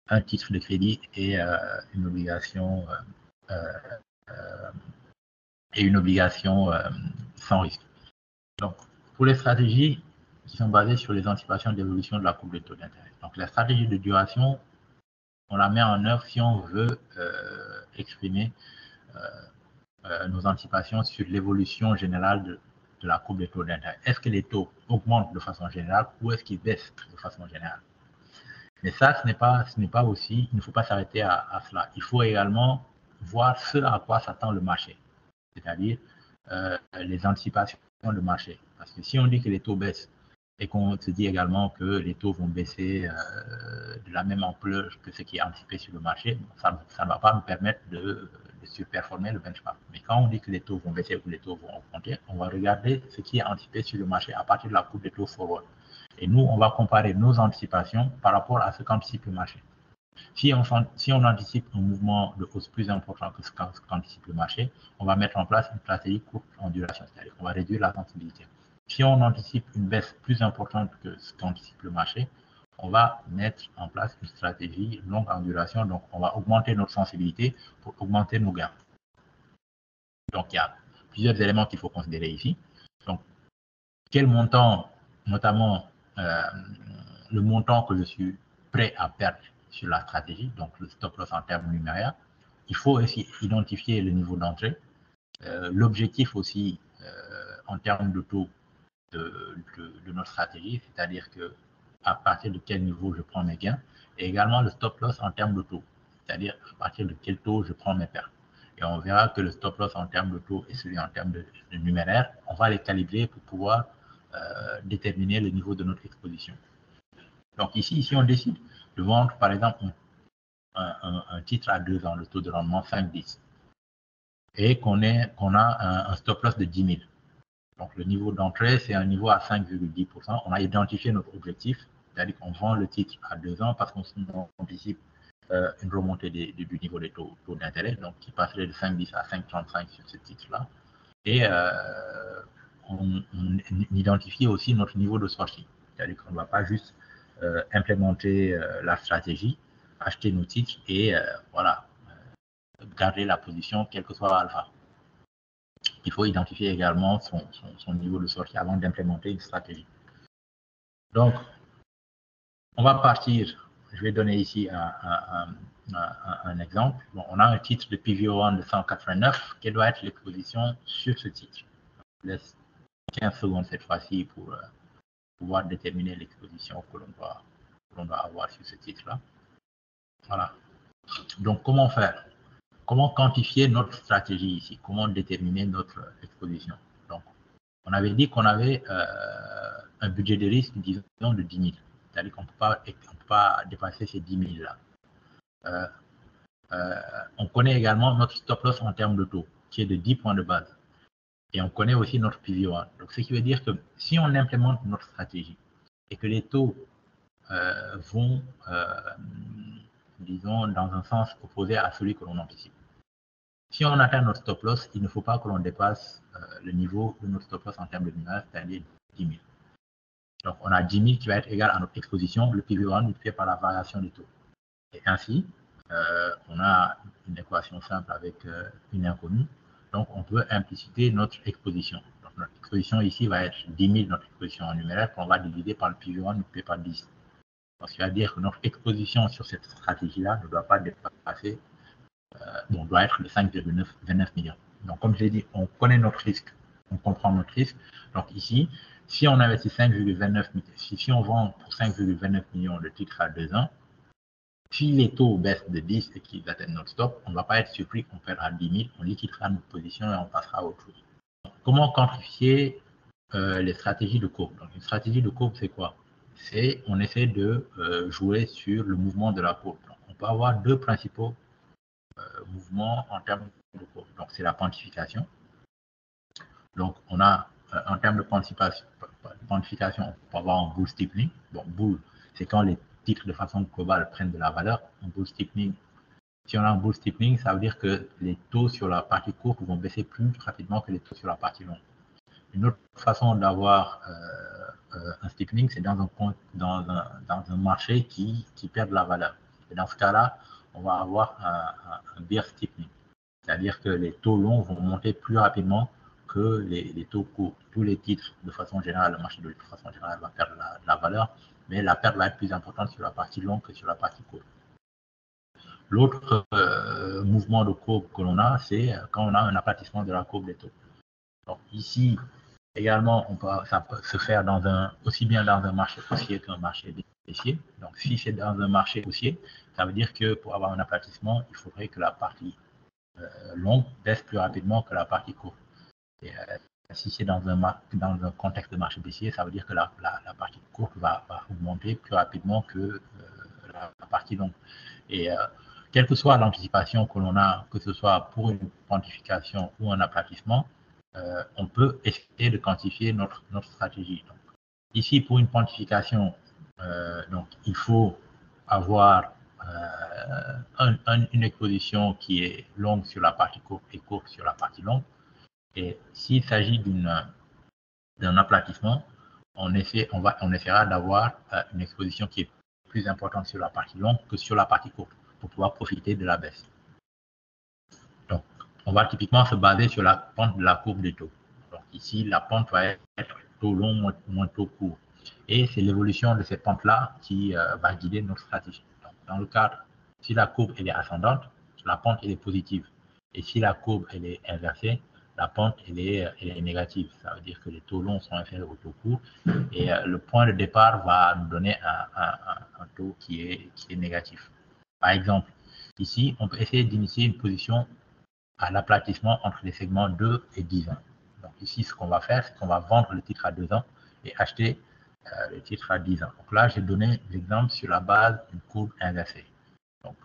un titre de crédit et une obligation sans risque. Donc, pour les stratégies qui sont basées sur les anticipations d'évolution de la courbe des taux d'intérêt. Donc, la stratégie de duration, on la met en œuvre si on veut exprimer nos anticipations sur l'évolution générale de la courbe des taux d'intérêt. Est-ce que les taux augmentent de façon générale ou est-ce qu'ils baissent de façon générale? Mais ça, ce n'est pas aussi, il ne faut pas s'arrêter à cela. Il faut également voir ce à quoi s'attend le marché, c'est-à-dire les anticipations de marché. Parce que si on dit que les taux baissent et qu'on se dit également que les taux vont baisser de la même ampleur que ce qui est anticipé sur le marché, ça ne va pas me permettre de surperformer le benchmark. Mais quand on dit que les taux vont baisser ou les taux vont augmenter, on va regarder ce qui est anticipé sur le marché à partir de la courbe des taux forward. Et nous, on va comparer nos anticipations par rapport à ce qu'anticipe le marché. Si on anticipe un mouvement de hausse plus important que ce qu'anticipe le marché, on va mettre en place une stratégie courte en duration, c'est-à-dire qu'on va réduire la sensibilité. Si on anticipe une baisse plus importante que ce qu'anticipe le marché, on va mettre en place une stratégie longue en duration, donc on va augmenter notre sensibilité pour augmenter nos gains. Donc il y a plusieurs éléments qu'il faut considérer ici. Donc quel montant, notamment le montant que je suis prêt à perdre sur la stratégie, donc le stop loss en termes numéraires. Il faut aussi identifier le niveau d'entrée, l'objectif aussi en termes de taux de notre stratégie, c'est-à-dire que à partir de quel niveau je prends mes gains, et également le stop loss en termes de taux, c'est-à-dire à partir de quel taux je prends mes pertes. Et on verra que le stop loss en termes de taux et celui en termes de numéraire, on va les calibrer pour pouvoir déterminer le niveau de notre exposition. Donc ici, si on décide de vendre, par exemple, un titre à 2 ans, le taux de rendement 5-10, et qu'on a un stop loss de 10 000. Donc, le niveau d'entrée, c'est un niveau à 5,10%. On a identifié notre objectif, c'est-à-dire qu'on vend le titre à 2 ans parce qu'on anticipe une remontée du niveau des taux d'intérêt, donc qui passerait de 5,10 à 5,35 sur ce titre-là. Et on identifie aussi notre niveau de sortie, c'est-à-dire qu'on ne va pas juste implémenter la stratégie, acheter nos titres et voilà, garder la position quel que soit l'alpha. Il faut identifier également son niveau de sortie avant d'implémenter une stratégie. Donc, on va partir, je vais donner ici un exemple. Bon, on a un titre de PVO1 de 189, quelle doit être l'exposition sur ce titre. Je laisse 15 secondes cette fois-ci pour pouvoir déterminer l'exposition que l'on doit avoir sur ce titre-là. Voilà. Donc, comment faire? Comment quantifier notre stratégie ici? Comment déterminer notre exposition? Donc, on avait dit qu'on avait un budget de risque, disons, de 10 000. C'est-à-dire qu'on ne peut pas dépasser ces 10 000 là. On connaît également notre stop loss en termes de taux, qui est de 10 points de base. Et on connaît aussi notre PVO1. Donc, ce qui veut dire que si on implémente notre stratégie et que les taux vont, disons, dans un sens opposé à celui que l'on anticipe. Si on atteint notre stop loss, il ne faut pas que l'on dépasse le niveau de notre stop loss en termes de nuage, c'est-à-dire 10 000. Donc, on a 10 000 qui va être égal à notre exposition, le PVO1 multiplié par la variation des taux. Et ainsi, on a une équation simple avec une inconnue. Donc, on peut impliciter notre exposition. Donc, notre exposition ici va être 10 000, notre exposition en numéraire, qu'on va diviser par le PVO1 multiplié par 10. Donc, ça veut dire que notre exposition sur cette stratégie-là ne doit pas dépasser, doit être de 5,29 millions. Donc, comme je l'ai dit, on connaît notre risque, on comprend notre risque. Donc, ici, si on investit 5,29 millions, si on vend pour 5,29 millions de titres à 2 ans, si les taux baissent de 10 et qu'ils atteignent notre stop, on ne va pas être surpris qu'on perdra 10 000, on liquidera notre position et on passera à autre chose. Donc, comment quantifier les stratégies de courbe? Donc, une stratégie de courbe, c'est quoi? C'est on essaie de jouer sur le mouvement de la courbe. Donc, on peut avoir deux principaux mouvements en termes de courbe. Donc, c'est la quantification. Donc, on a, en termes de quantification, on peut avoir un bull steepening. Bon, bull, c'est quand les titres de façon globale prennent de la valeur. Un bull steepening, si on a un bull steepening, ça veut dire que les taux sur la partie courte vont baisser plus rapidement que les taux sur la partie longue. Une autre façon d'avoir un steepening, c'est dans un marché qui perd de la valeur. Et dans ce cas-là, on va avoir un bear steepening. C'est-à-dire que les taux longs vont monter plus rapidement que les taux courts. Tous les titres, de façon générale, le marché de façon générale va perdre de la valeur, mais la perte va être plus importante sur la partie longue que sur la partie courte. L'autre mouvement de courbe que l'on a, c'est quand on a un aplatissement de la courbe des taux. Donc ici, également, ça peut se faire aussi bien dans un marché haussier qu'un marché baissier. Donc si c'est dans un marché haussier, ça veut dire que pour avoir un aplatissement, il faudrait que la partie longue baisse plus rapidement que la partie courte. Et si c'est dans un contexte de marché baissier, ça veut dire que la partie courte va augmenter plus rapidement que la partie longue. Et quelle que soit l'anticipation que l'on a, que ce soit pour une quantification ou un aplatissement, on peut essayer de quantifier notre stratégie. Donc, ici, pour une quantification, donc, il faut avoir une exposition qui est longue sur la partie courte et courte sur la partie longue. Et s'il s'agit d'un aplatissement, on essaiera d'avoir une exposition qui est plus importante sur la partie longue que sur la partie courte pour pouvoir profiter de la baisse. Donc, on va typiquement se baser sur la pente de la courbe des taux. Donc, ici, la pente va être taux long moins taux court. Et c'est l'évolution de cette pente-là qui va guider notre stratégie. Donc, dans le cadre, si la courbe elle est ascendante, la pente elle est positive. Et si la courbe elle est inversée, la pente elle est négative. Ça veut dire que les taux longs sont inférieurs aux taux courts. Et le point de départ va nous donner un taux qui est négatif. Par exemple, ici, on peut essayer d'initier une position à l'aplatissement entre les segments 2 et 10 ans. Donc ici, ce qu'on va faire, c'est qu'on va vendre le titre à 2 ans et acheter le titre à 10 ans. Donc là, j'ai donné l'exemple sur la base d'une courbe inversée. Donc,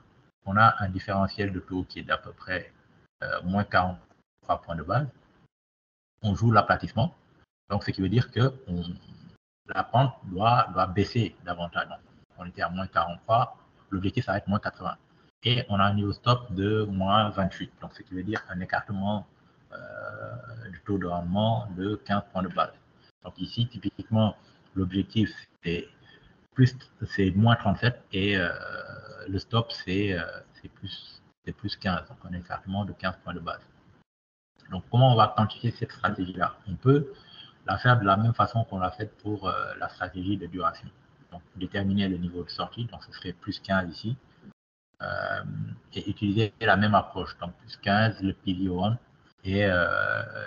on a un différentiel de taux qui est d'à peu près moins 40 3 points de base, on joue l'aplatissement. Donc, ce qui veut dire que la pente doit baisser davantage. Donc, on était à moins 43, l'objectif, ça va être moins 80. Et on a un niveau stop de moins 28. Donc, ce qui veut dire un écartement du taux de rendement de 15 points de base. Donc, ici, typiquement, l'objectif, c'est moins 37 et le stop, c'est plus 15. Donc, un écartement de 15 points de base. Donc, comment on va quantifier cette stratégie-là? On peut la faire de la même façon qu'on l'a fait pour la stratégie de duration. Donc, déterminer le niveau de sortie, donc ce serait plus 15 ici, et utiliser la même approche, donc plus 15, le PV1 et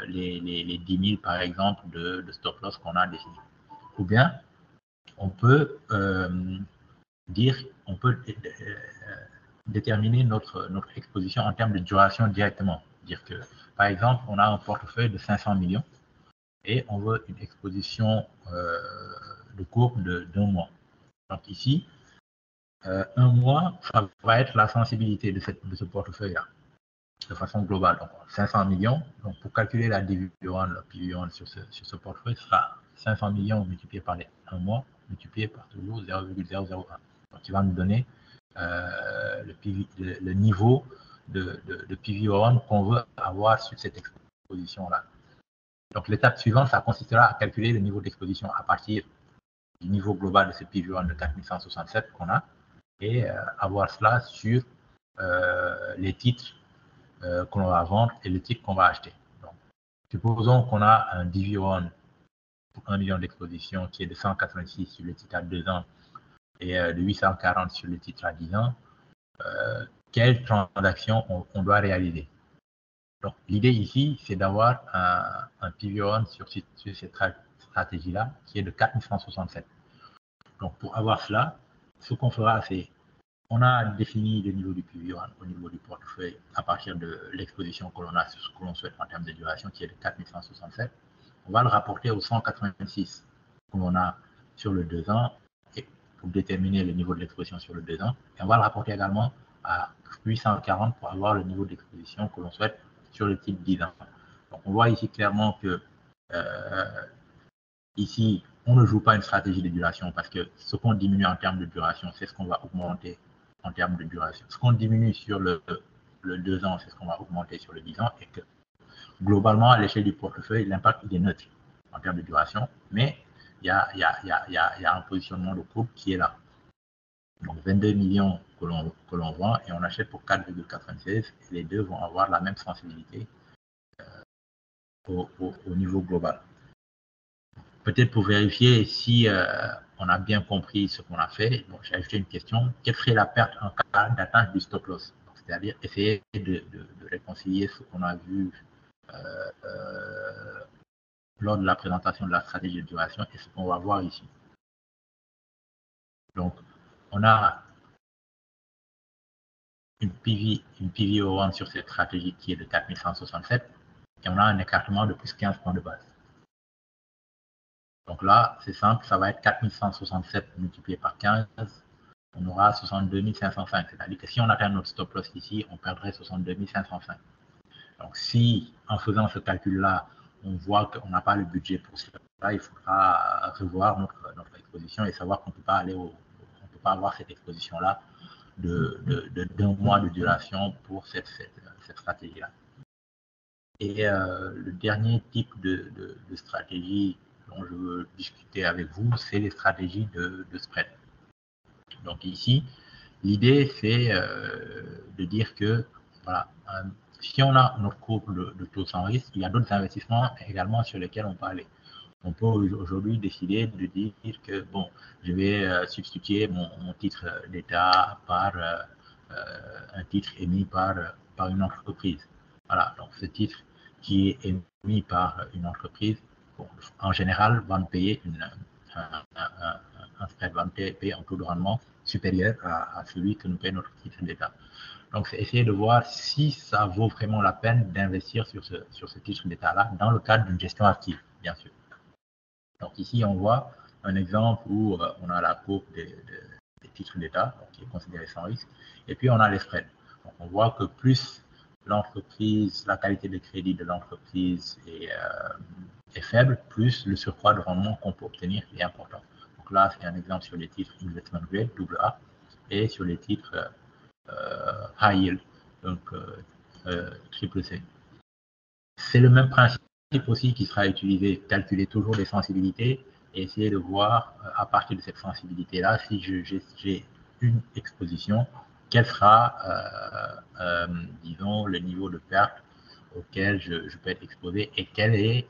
les 10 000 par exemple de stop loss qu'on a défini. Ou bien, on peut déterminer notre exposition en termes de duration directement. Dire que, par exemple, on a un portefeuille de 500 millions et on veut une exposition de courbe d'un mois. Donc ici, un mois, ça va être la sensibilité de ce portefeuille-là, de façon globale. Donc 500 millions, donc pour calculer la DV1, la PV1 sur ce portefeuille, ce sera 500 millions multiplié par un mois, multiplié par toujours 0,001. Donc il va nous donner le niveau de PV1 qu'on veut avoir sur cette exposition-là. Donc l'étape suivante, ça consistera à calculer le niveau d'exposition à partir du niveau global de ce PV1 de 4167 qu'on a et avoir cela sur les titres que l'on va vendre et les titres qu'on va acheter. Donc, supposons qu'on a un DV1 pour 1 million d'exposition qui est de 186 sur le titre à 2 ans et de 840 sur le titre à 10 ans. Quelles transactions on doit réaliser? Donc, l'idée ici, c'est d'avoir un PV1 sur cette stratégie-là qui est de 4167. Donc, pour avoir cela, ce qu'on fera, c'est on a défini le niveau du PV1 au niveau du portefeuille à partir de l'exposition que l'on a sur ce que l'on souhaite en termes de duration qui est de 4167. On va le rapporter au 186 que l'on a sur le 2 ans et pour déterminer le niveau de l'exposition sur le 2 ans. Et on va le rapporter également à 840 pour avoir le niveau d'exposition que l'on souhaite sur le titre 10 ans. Donc on voit ici clairement que ici, on ne joue pas une stratégie de duration parce que ce qu'on diminue en termes de duration, c'est ce qu'on va augmenter en termes de duration. Ce qu'on diminue sur le 2 ans, c'est ce qu'on va augmenter sur le 10 ans et que globalement, à l'échelle du portefeuille, l'impact est neutre en termes de duration, mais il y a un positionnement de courbe qui est là. Donc 22 millions que l'on vend et on achète pour 4,96 et les deux vont avoir la même sensibilité au niveau global. Peut-être pour vérifier si on a bien compris ce qu'on a fait, bon, j'ai ajouté une question. Quelle serait la perte en cas d'atteinte du stop loss? C'est-à-dire essayer de réconcilier ce qu'on a vu lors de la présentation de la stratégie de duration et ce qu'on va voir ici. Donc, on a une PV1 sur cette stratégie qui est de 4167 et on a un écartement de plus 15 points de base. Donc là, c'est simple, ça va être 4167 multiplié par 15, on aura 62 505. C'est-à-dire que si on atteint notre stop loss ici, on perdrait 62 505. Donc si, en faisant ce calcul-là, on voit qu'on n'a pas le budget pour cela, il faudra revoir notre exposition et savoir qu'on ne peut pas avoir cette exposition-là d'un mois de duration pour cette stratégie-là. Et le dernier type de stratégie dont je veux discuter avec vous, c'est les stratégies de spread. Donc ici, l'idée c'est de dire que voilà, si on a notre courbe de taux sans risque, il y a d'autres investissements également sur lesquels on peut aller. On peut aujourd'hui décider de dire que bon, je vais substituer mon titre d'État par un titre émis par une entreprise. Voilà, donc ce titre qui est émis par une entreprise, bon, en général, va nous payer un spread, va nous payer un taux de rendement supérieur à celui que nous paye notre titre d'État. Donc, c'est essayer de voir si ça vaut vraiment la peine d'investir sur ce titre d'État-là dans le cadre d'une gestion active, bien sûr. Donc, ici, on voit un exemple où on a la courbe des titres d'État, qui est considérée sans risque, et puis on a les spreads. Donc, on voit que plus l'entreprise, la qualité de crédit de l'entreprise est faible, plus le surcroît de rendement qu'on peut obtenir est important. Donc là, c'est un exemple sur les titres Investment Grade, AA, et sur les titres High Yield, donc triple C. C'est le même principe aussi qui sera utilisé, calculer toujours les sensibilités et essayer de voir à partir de cette sensibilité-là, si j'ai une exposition, quel sera, disons, le niveau de perte auquel je peux être exposé et quel est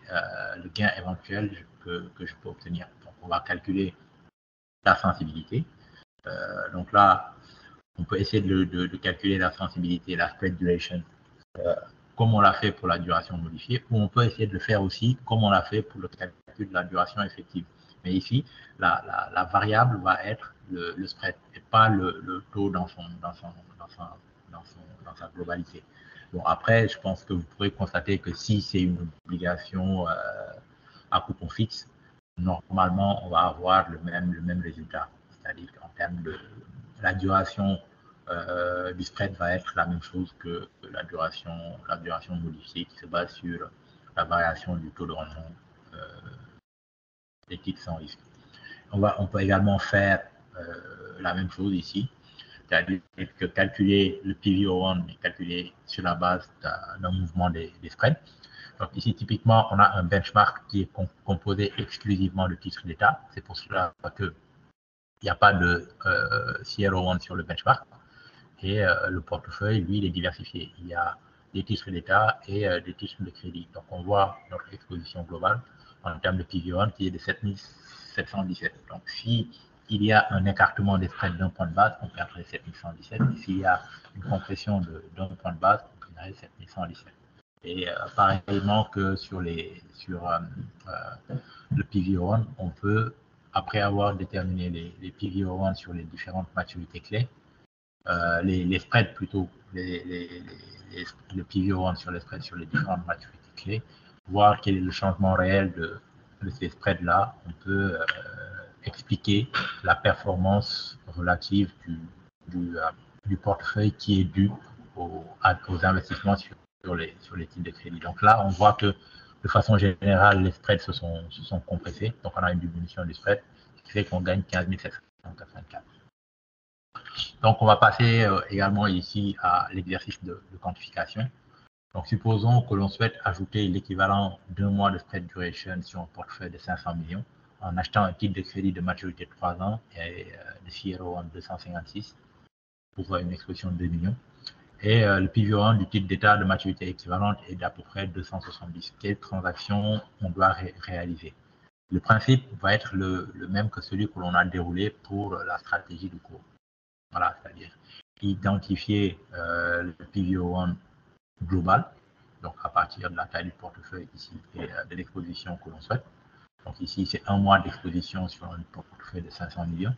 le gain éventuel que je peux obtenir. Donc, on va calculer la sensibilité. Donc là, on peut essayer de calculer la sensibilité, la spread duration, comme on l'a fait pour la duration modifiée, ou on peut essayer de le faire aussi comme on l'a fait pour le calcul de la duration effective. Mais ici, la variable va être le spread et pas le taux dans sa globalité. Bon, après, je pense que vous pourrez constater que si c'est une obligation à coupon fixe, normalement, on va avoir le même résultat. C'est-à-dire qu'en termes de la duration du spread va être la même chose que la duration modifiée qui se base sur la variation du taux de rendement des titres sans risque. On peut également faire la même chose ici, c'est-à-dire que calculer le PVO1 mais calculer sur la base d'un mouvement des spreads. Donc ici, typiquement, on a un benchmark qui est composé exclusivement de titres d'État. C'est pour cela qu'il n'y a pas de CRO1 sur le benchmark. Et le portefeuille, lui, il est diversifié. Il y a des titres d'État et des titres de crédit. Donc, on voit notre exposition globale en termes de PV1 qui est de 7717. Donc, s'il y a un écartement des spreads d'un point de base, on perdrait 7117. S'il y a une compression d'un point de base, on perdrait 7117. Et pareillement que sur le PV1, on peut, après avoir déterminé les PV1 sur les différentes maturités clés, les spreads plutôt, le PV1 sur les spreads sur les différentes maturités clés, voir quel est le changement réel de ces spreads-là. On peut expliquer la performance relative du portefeuille qui est dû aux investissements sur les titres de crédit. Donc là, on voit que de façon générale, les spreads se sont compressés. Donc on a une diminution du spread, ce qui fait qu'on gagne 15 784. Donc, on va passer également ici à l'exercice de quantification. Donc, supposons que l'on souhaite ajouter l'équivalent d'un mois de spread duration sur un portefeuille de 500 millions en achetant un titre de crédit de maturité de 3 ans et de CRO en 256 pour une exposition de 2 millions. Et le PV1 du titre d'État de maturité équivalente est d'à peu près 270. Quelles transactions on doit réaliser? Le principe va être le même que celui que l'on a déroulé pour la stratégie de cours. Voilà, c'est-à-dire identifier le PVO1 global, donc à partir de la taille du portefeuille ici et de l'exposition que l'on souhaite. Donc ici, c'est un mois d'exposition sur un portefeuille de 500 millions.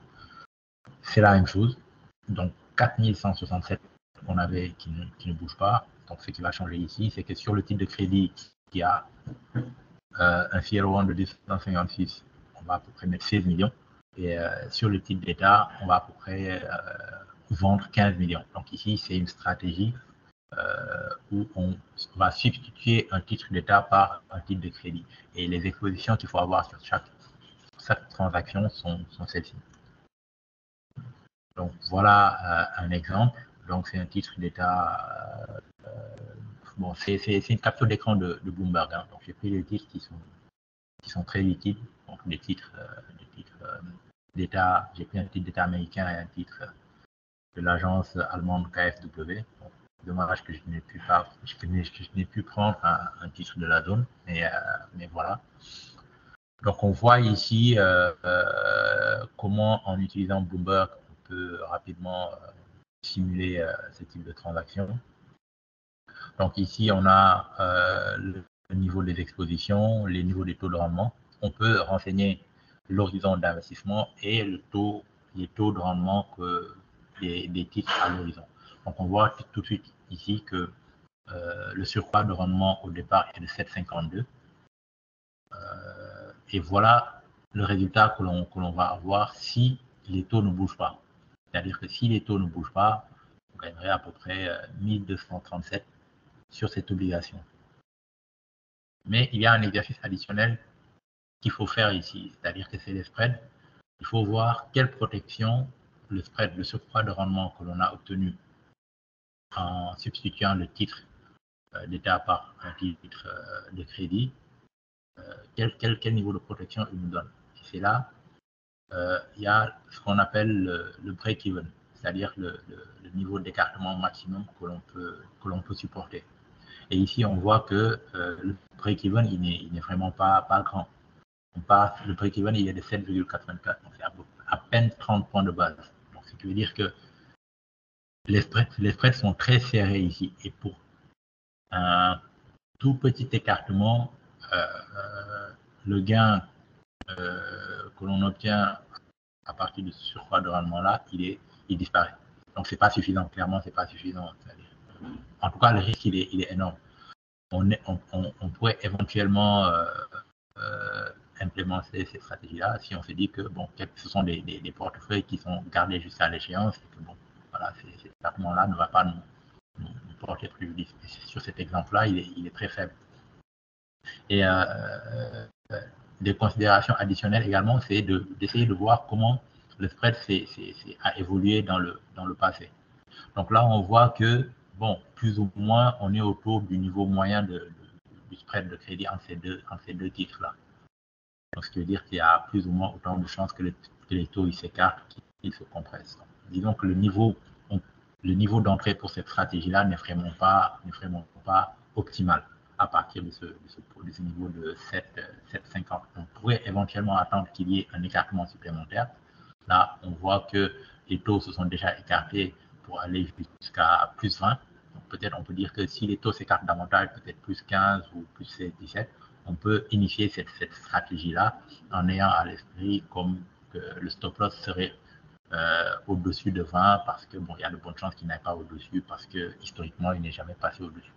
C'est la même chose. Donc 4167 qu'on avait qui ne bouge pas. Donc ce qui va changer ici, c'est que sur le type de crédit qui a un CRO1 de 256, on va à peu près mettre 16 millions. Et sur le titre d'État, on va à peu près vendre 15 millions. Donc ici, c'est une stratégie où on va substituer un titre d'État par un titre de crédit. Et les expositions qu'il faut avoir sur chaque transaction sont celles-ci. Donc voilà un exemple. Donc c'est un titre d'État. Bon, c'est une capture d'écran de Bloomberg. Hein. Donc j'ai pris les titres qui sont très liquides. Donc des titres d'État. J'ai pris un titre d'État américain et un titre de l'agence allemande KfW. Bon, dommage que je n'ai pu prendre un titre de la zone, mais voilà. Donc on voit ici comment en utilisant Bloomberg, on peut rapidement simuler ce type de transaction. Donc ici on a le niveau des expositions, les niveaux des taux de rendement. On peut renseigner l'horizon d'investissement et les taux de rendement des titres à l'horizon. Donc on voit tout de suite ici que le surcroît de rendement au départ est de 7,52. Et voilà le résultat que l'on va avoir si les taux ne bougent pas. C'est-à-dire que si les taux ne bougent pas, on gagnerait à peu près 1237 sur cette obligation. Mais il y a un exercice additionnel qu'il faut faire ici, c'est-à-dire que c'est les spreads. Il faut voir quelle protection le spread, le surcroît de rendement que l'on a obtenu en substituant le titre d'État par un titre de crédit, quel niveau de protection il nous donne. Et c'est là, il y a ce qu'on appelle le break-even, c'est-à-dire le niveau d'écartement maximum que l'on peut supporter. Et ici, on voit que le break-even, il n'est vraiment pas grand. Le break-even, il est de 7,84, donc c'est à peine 30 points de base. Donc, ce qui veut dire que les spreads sont très serrés ici. Et pour un tout petit écartement, le gain que l'on obtient à partir de ce surcroît de rendement-là, il disparaît. Donc, c'est pas suffisant. Clairement, c'est pas suffisant. En tout cas, le risque, il est énorme. On pourrait éventuellement implémenter ces stratégies-là si on se dit que bon, ce sont des portefeuilles qui sont gardés jusqu'à l'échéance et que bon, voilà, cet écartement-là ne va pas nous porter préjudice. Sur cet exemple-là, il est très faible. Et des considérations additionnelles également, c'est d'essayer de voir comment le spread a évolué dans le passé. Donc là, on voit que, bon, plus ou moins, on est autour du niveau moyen du spread de crédit entre ces deux titres-là. Donc, ce qui veut dire qu'il y a plus ou moins autant de chances que les taux s'écartent, qu'ils se compressent. Donc, disons que le niveau d'entrée pour cette stratégie-là n'est vraiment pas optimal à partir de ce niveau de 7,50. On pourrait éventuellement attendre qu'il y ait un écartement supplémentaire. Là, on voit que les taux se sont déjà écartés pour aller jusqu'à plus 20. Donc, peut-être on peut dire que si les taux s'écartent davantage, peut-être plus 15 ou plus 17, on peut initier cette stratégie-là en ayant à l'esprit comme que le stop-loss serait au-dessus de 20 parce que bon, il y a de bonnes chances qu'il n'aille pas au-dessus parce que historiquement, il n'est jamais passé au-dessus.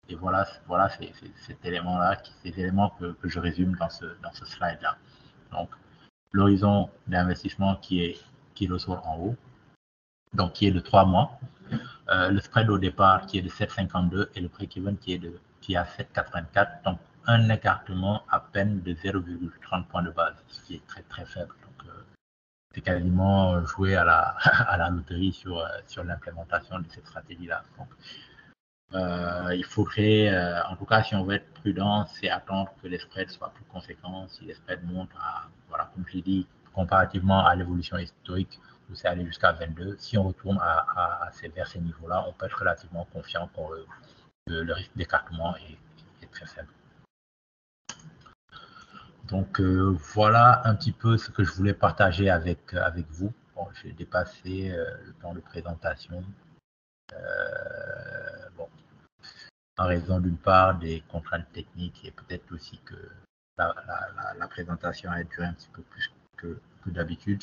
Et voilà cet élément-là, ces éléments que je résume dans ce slide-là. Donc, l'horizon d'investissement qui est le sol en haut, donc qui est de 3 mois, le spread au départ qui est de 7,52 et le break-even qui est à 7,84, donc un écartement à peine de 0,30 points de base, ce qui est très très faible. Donc, c'est quasiment jouer à la loterie sur l'implémentation de cette stratégie-là. Donc, il faudrait, en tout cas, si on veut être prudent, c'est attendre que les spreads soient plus conséquents. Si les spreads montent à, voilà, comme je l'ai dit, comparativement à l'évolution historique, où c'est allé jusqu'à 22, si on retourne vers ces niveaux-là, on peut être relativement confiant que le risque d'écartement est très faible. Donc, voilà un petit peu ce que je voulais partager avec vous. Bon, j'ai dépassé le temps de présentation. Bon, en raison d'une part des contraintes techniques et peut-être aussi que la présentation a duré un petit peu plus que d'habitude.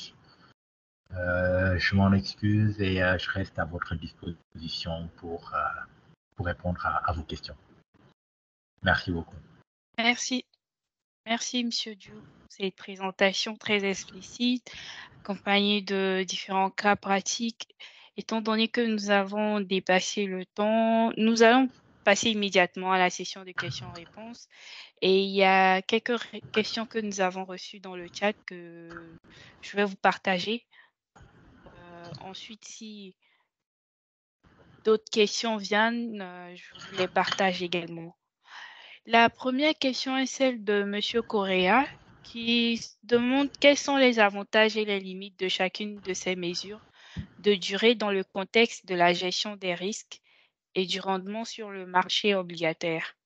Je m'en excuse et je reste à votre disposition pour répondre à vos questions. Merci beaucoup. Merci. Merci, Monsieur Diouf. C'est une présentation très explicite, accompagnée de différents cas pratiques. Étant donné que nous avons dépassé le temps, nous allons passer immédiatement à la session de questions-réponses. Et il y a quelques questions que nous avons reçues dans le chat que je vais vous partager. Ensuite, si d'autres questions viennent, je vous les partage également. La première question est celle de Monsieur Correa qui demande quels sont les avantages et les limites de chacune de ces mesures de durée dans le contexte de la gestion des risques et du rendement sur le marché obligataire.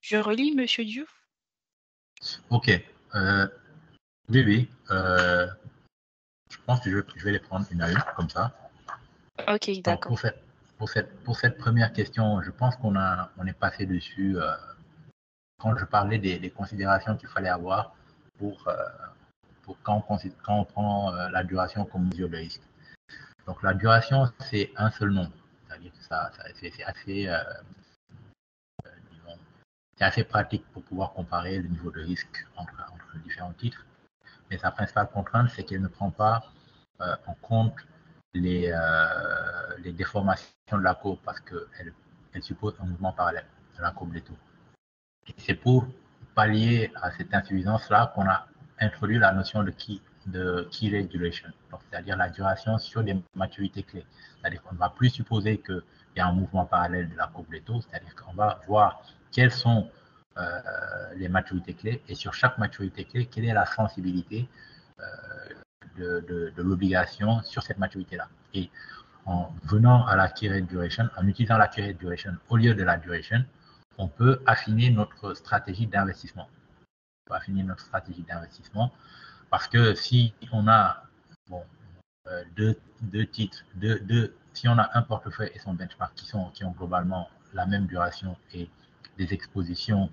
Je relis, Monsieur Diouf. Ok. Oui. Je pense que je vais les prendre une à une, comme ça. Ok, d'accord. Pour cette première question, je pense qu'on est passé dessus quand je parlais des considérations qu'il fallait avoir pour quand on prend la duration comme mesure de risque. Donc la duration, c'est un seul nombre. C'est-à-dire que c'est assez pratique pour pouvoir comparer le niveau de risque entre différents titres. Mais sa principale contrainte, c'est qu'elle ne prend pas en compte les déformations de la courbe parce qu'elle suppose un mouvement parallèle de la courbe des taux. Et c'est pour pallier à cette insuffisance-là qu'on a introduit la notion de key rate duration, c'est-à-dire la duration sur des maturités clés. C'est-à-dire qu'on ne va plus supposer qu'il y a un mouvement parallèle de la courbe des taux, c'est-à-dire qu'on va voir quelles sont les maturités clés et sur chaque maturité clé, quelle est la sensibilité de l'obligation sur cette maturité-là. Et en venant à la key rate duration, en utilisant la key rate duration au lieu de la duration, on peut affiner notre stratégie d'investissement. On peut affiner notre stratégie d'investissement parce que si on a deux titres, si on a un portefeuille et son benchmark qui ont globalement la même duration et des expositions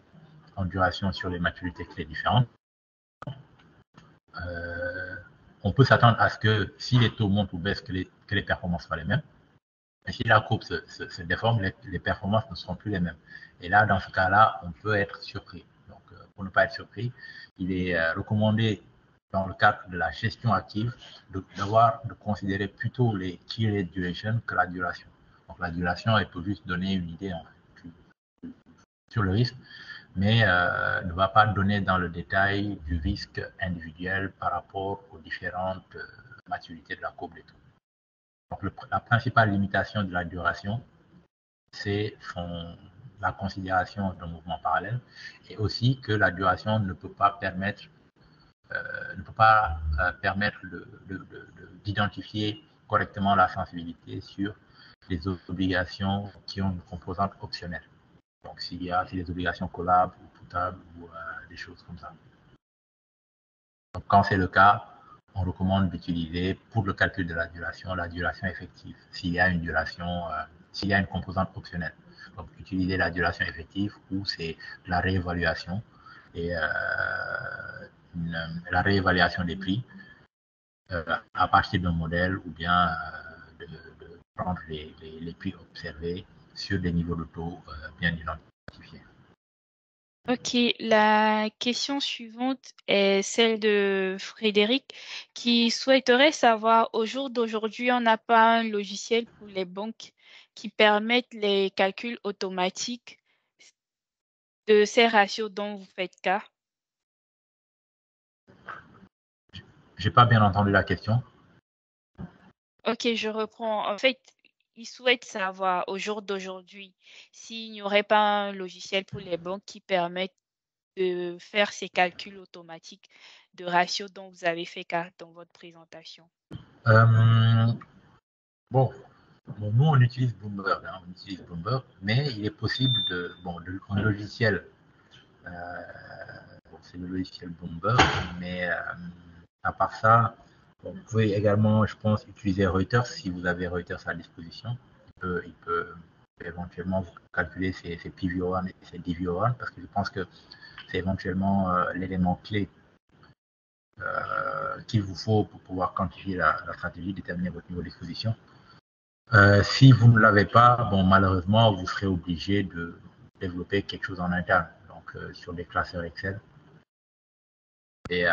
en duration sur les maturités clés différentes, on peut s'attendre à ce que si les taux montent ou baissent, que les performances soient les mêmes. Mais si la courbe se déforme, les performances ne seront plus les mêmes. Et là, dans ce cas-là, on peut être surpris. Donc, pour ne pas être surpris, il est recommandé, dans le cadre de la gestion active, de considérer plutôt les key rate duration que la duration. Donc, la duration, elle peut juste donner une idée sur le risque, mais ne va pas donner dans le détail du risque individuel par rapport aux différentes maturités de la courbe des taux. Donc, la principale limitation de la duration, c'est la considération d'un mouvement parallèle et aussi que la duration ne peut pas permettre d'identifier correctement la sensibilité sur les obligations qui ont une composante optionnelle. Donc, si les obligations collables ou putables ou des choses comme ça. Donc, quand c'est le cas, on recommande d'utiliser pour le calcul de la duration effective, s'il y a une duration, s'il y a une composante optionnelle. Donc, utiliser la duration effective où c'est la réévaluation et la réévaluation des prix à partir d'un modèle ou bien de prendre les prix observés sur des niveaux de taux bien identifiés. Ok, la question suivante est celle de Frédéric qui souhaiterait savoir, au jour d'aujourd'hui, on n'a pas un logiciel pour les banques qui permettent les calculs automatiques de ces ratios dont vous faites cas. J'ai pas bien entendu la question. Ok, je reprends. En fait, il souhaite savoir, au jour d'aujourd'hui, s'il n'y aurait pas un logiciel pour les banques qui permettent de faire ces calculs automatiques de ratio dont vous avez fait cas dans votre présentation. Bon, nous on utilise Bloomberg, mais il est possible un logiciel, c'est le logiciel Bloomberg, mais à part ça, vous pouvez également, je pense, utiliser Reuters si vous avez Reuters à disposition. Il peut éventuellement vous calculer ses PVO1 et ses DVO1 parce que je pense que c'est éventuellement l'élément clé qu'il vous faut pour pouvoir quantifier la stratégie, déterminer votre niveau d'exposition. Si vous ne l'avez pas, malheureusement, vous serez obligé de développer quelque chose en interne, donc sur des classeurs Excel et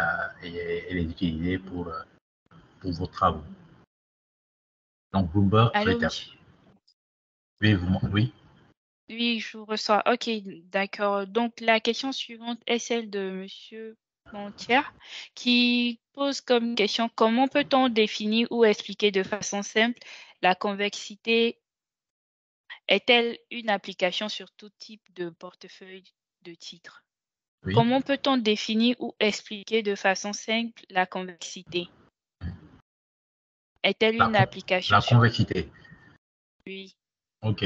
les utiliser pour vos travaux. Donc Bloomberg, Allô, Reuters. monsieur? Oui. Oui, je vous reçois. Ok, d'accord. Donc, la question suivante est celle de monsieur Montière qui pose comme question comment peut-on définir ou expliquer de façon simple la convexité? Est-elle une application sur tout type de portefeuille de titres? Oui. Comment peut-on définir ou expliquer de façon simple la convexité? Est-elle une application la convexité. Oui. Ok,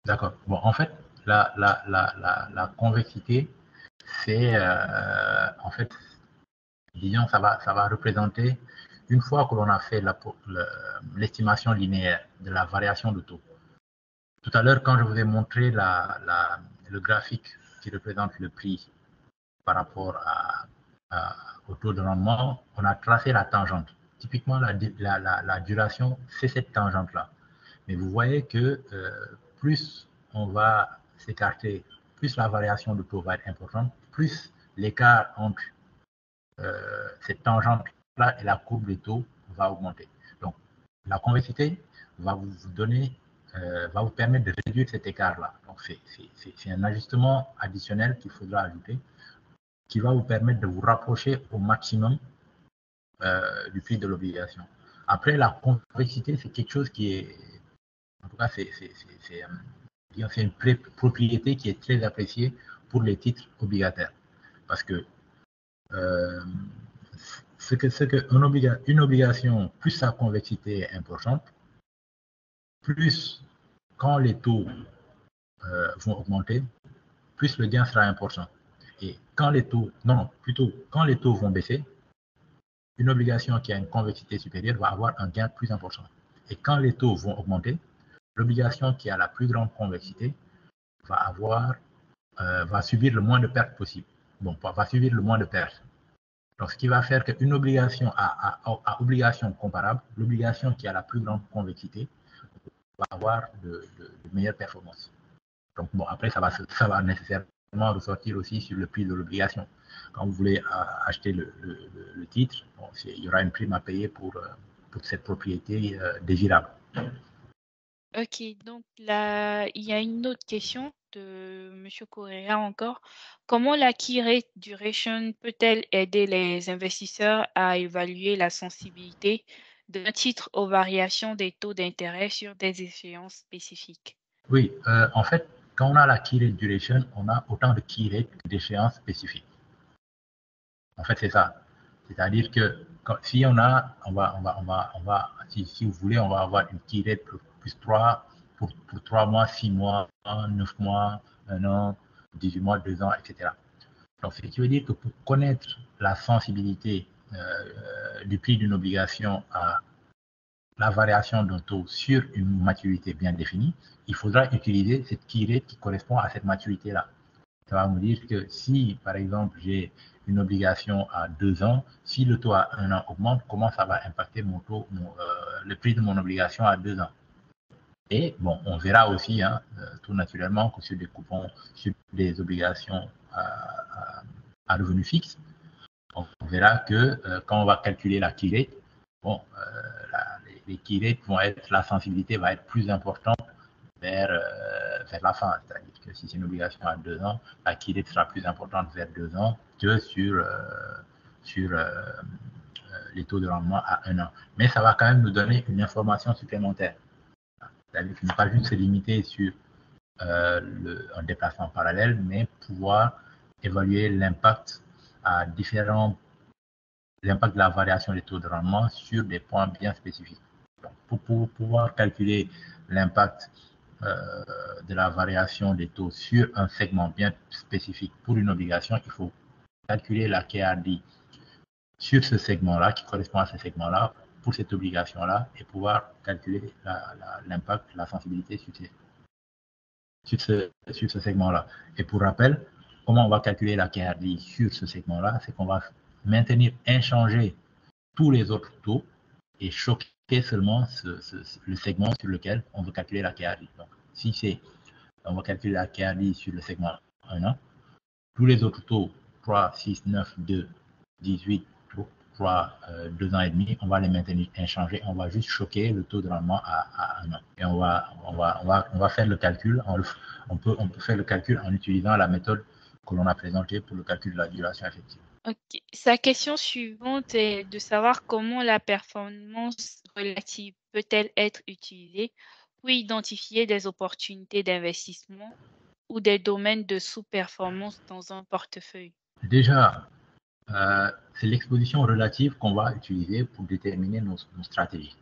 d'accord. Bon, en fait, la convexité, c'est en fait, disons, ça va représenter, une fois que l'on a fait l'estimation linéaire de la variation de taux. Tout à l'heure, quand je vous ai montré le graphique qui représente le prix par rapport au taux de rendement, on a tracé la tangente. Typiquement, la duration, c'est cette tangente-là. Mais vous voyez que plus on va s'écarter, plus la variation de taux va être importante, plus l'écart entre cette tangente-là et la courbe des taux va augmenter. Donc, La convexité va vous donner, va vous permettre de réduire cet écart-là. Donc, c'est un ajustement additionnel qu'il faudra ajouter, qui va vous permettre de vous rapprocher au maximum du prix de l'obligation. Après, la convexité, c'est quelque chose qui est, en tout cas, c'est une propriété qui est très appréciée pour les titres obligataires. Parce que une obligation, plus sa convexité est importante, plus quand les taux vont augmenter, plus le gain sera important. Et quand les taux, plutôt quand les taux vont baisser, une obligation qui a une convexité supérieure va avoir un gain plus important. Et quand les taux vont augmenter, l'obligation qui a la plus grande convexité va subir le moins de pertes possible. Bon, va subir le moins de pertes. Donc, ce qui va faire qu'une obligation à obligation comparable, l'obligation qui a la plus grande convexité va avoir de meilleures performances. Donc, bon, après, ça va nécessairement ressortir aussi sur le prix de l'obligation. Quand vous voulez acheter le titre, bon, il y aura une prime à payer pour cette propriété désirable. Ok, donc là, il y a une autre question de M. Correa encore. Comment la key rate duration peut-elle aider les investisseurs à évaluer la sensibilité d'un titre aux variations des taux d'intérêt sur des échéances spécifiques? Oui, en fait, quand on a la key rate duration, on a autant de key rate que d'échéances spécifiques. En fait, c'est ça. C'est-à-dire que si on a, si vous voulez, on va avoir une key rate plus 3 pour 3 mois, 6 mois, 9 mois, 1 an, 18 mois, 2 ans, etc. Donc, ce qui veut dire que pour connaître la sensibilité du prix d'une obligation à la variation d'un taux sur une maturité bien définie, il faudra utiliser cette key rate qui correspond à cette maturité-là. Ça va me dire que si, par exemple, j'ai une obligation à 2 ans, si le taux à 1 an augmente, comment ça va impacter mon taux, le prix de mon obligation à 2 ans? Et bon, on verra aussi, tout naturellement, que sur des coupons, sur des obligations à revenu fixe, on verra que quand on va calculer la key rate, bon, les key rates vont être, la sensibilité va être plus importante vers la fin. C'est-à-dire que si c'est une obligation à 2 ans, la key rate sera plus importante vers 2 ans que sur les taux de rendement à 1 an. Mais ça va quand même nous donner une information supplémentaire. C'est-à-dire qu'il ne faut pas juste se limiter sur un déplacement parallèle, mais pouvoir évaluer l'impact l'impact de la variation des taux de rendement sur des points bien spécifiques. Donc, pour pouvoir calculer l'impact de la variation des taux sur un segment bien spécifique pour une obligation, il faut calculer la KRD sur ce segment-là, qui correspond à ce segment-là, pour cette obligation-là, et pouvoir calculer l'impact, la sensibilité sur ce segment-là. Et pour rappel, comment on va calculer la KRD sur ce segment-là? C'est qu'on va maintenir inchangé tous les autres taux et choquer seulement le segment sur lequel on veut calculer la KRD. Donc, si on va calculer la KRD sur le segment 1 an, tous les autres taux, 3, 6, 9, 2, 18, 3, 2 ans et demi, on va les maintenir inchangés. On va juste choquer le taux de rendement à 1 an. Et on va faire le calcul. On peut faire le calcul en utilisant la méthode que l'on a présentée pour le calcul de la duration effective. Ok. Sa question suivante est de savoir comment la performance relative peut-elle être utilisée pour identifier des opportunités d'investissement ou des domaines de sous-performance dans un portefeuille. Déjà, c'est l'exposition relative qu'on va utiliser pour déterminer nos stratégies.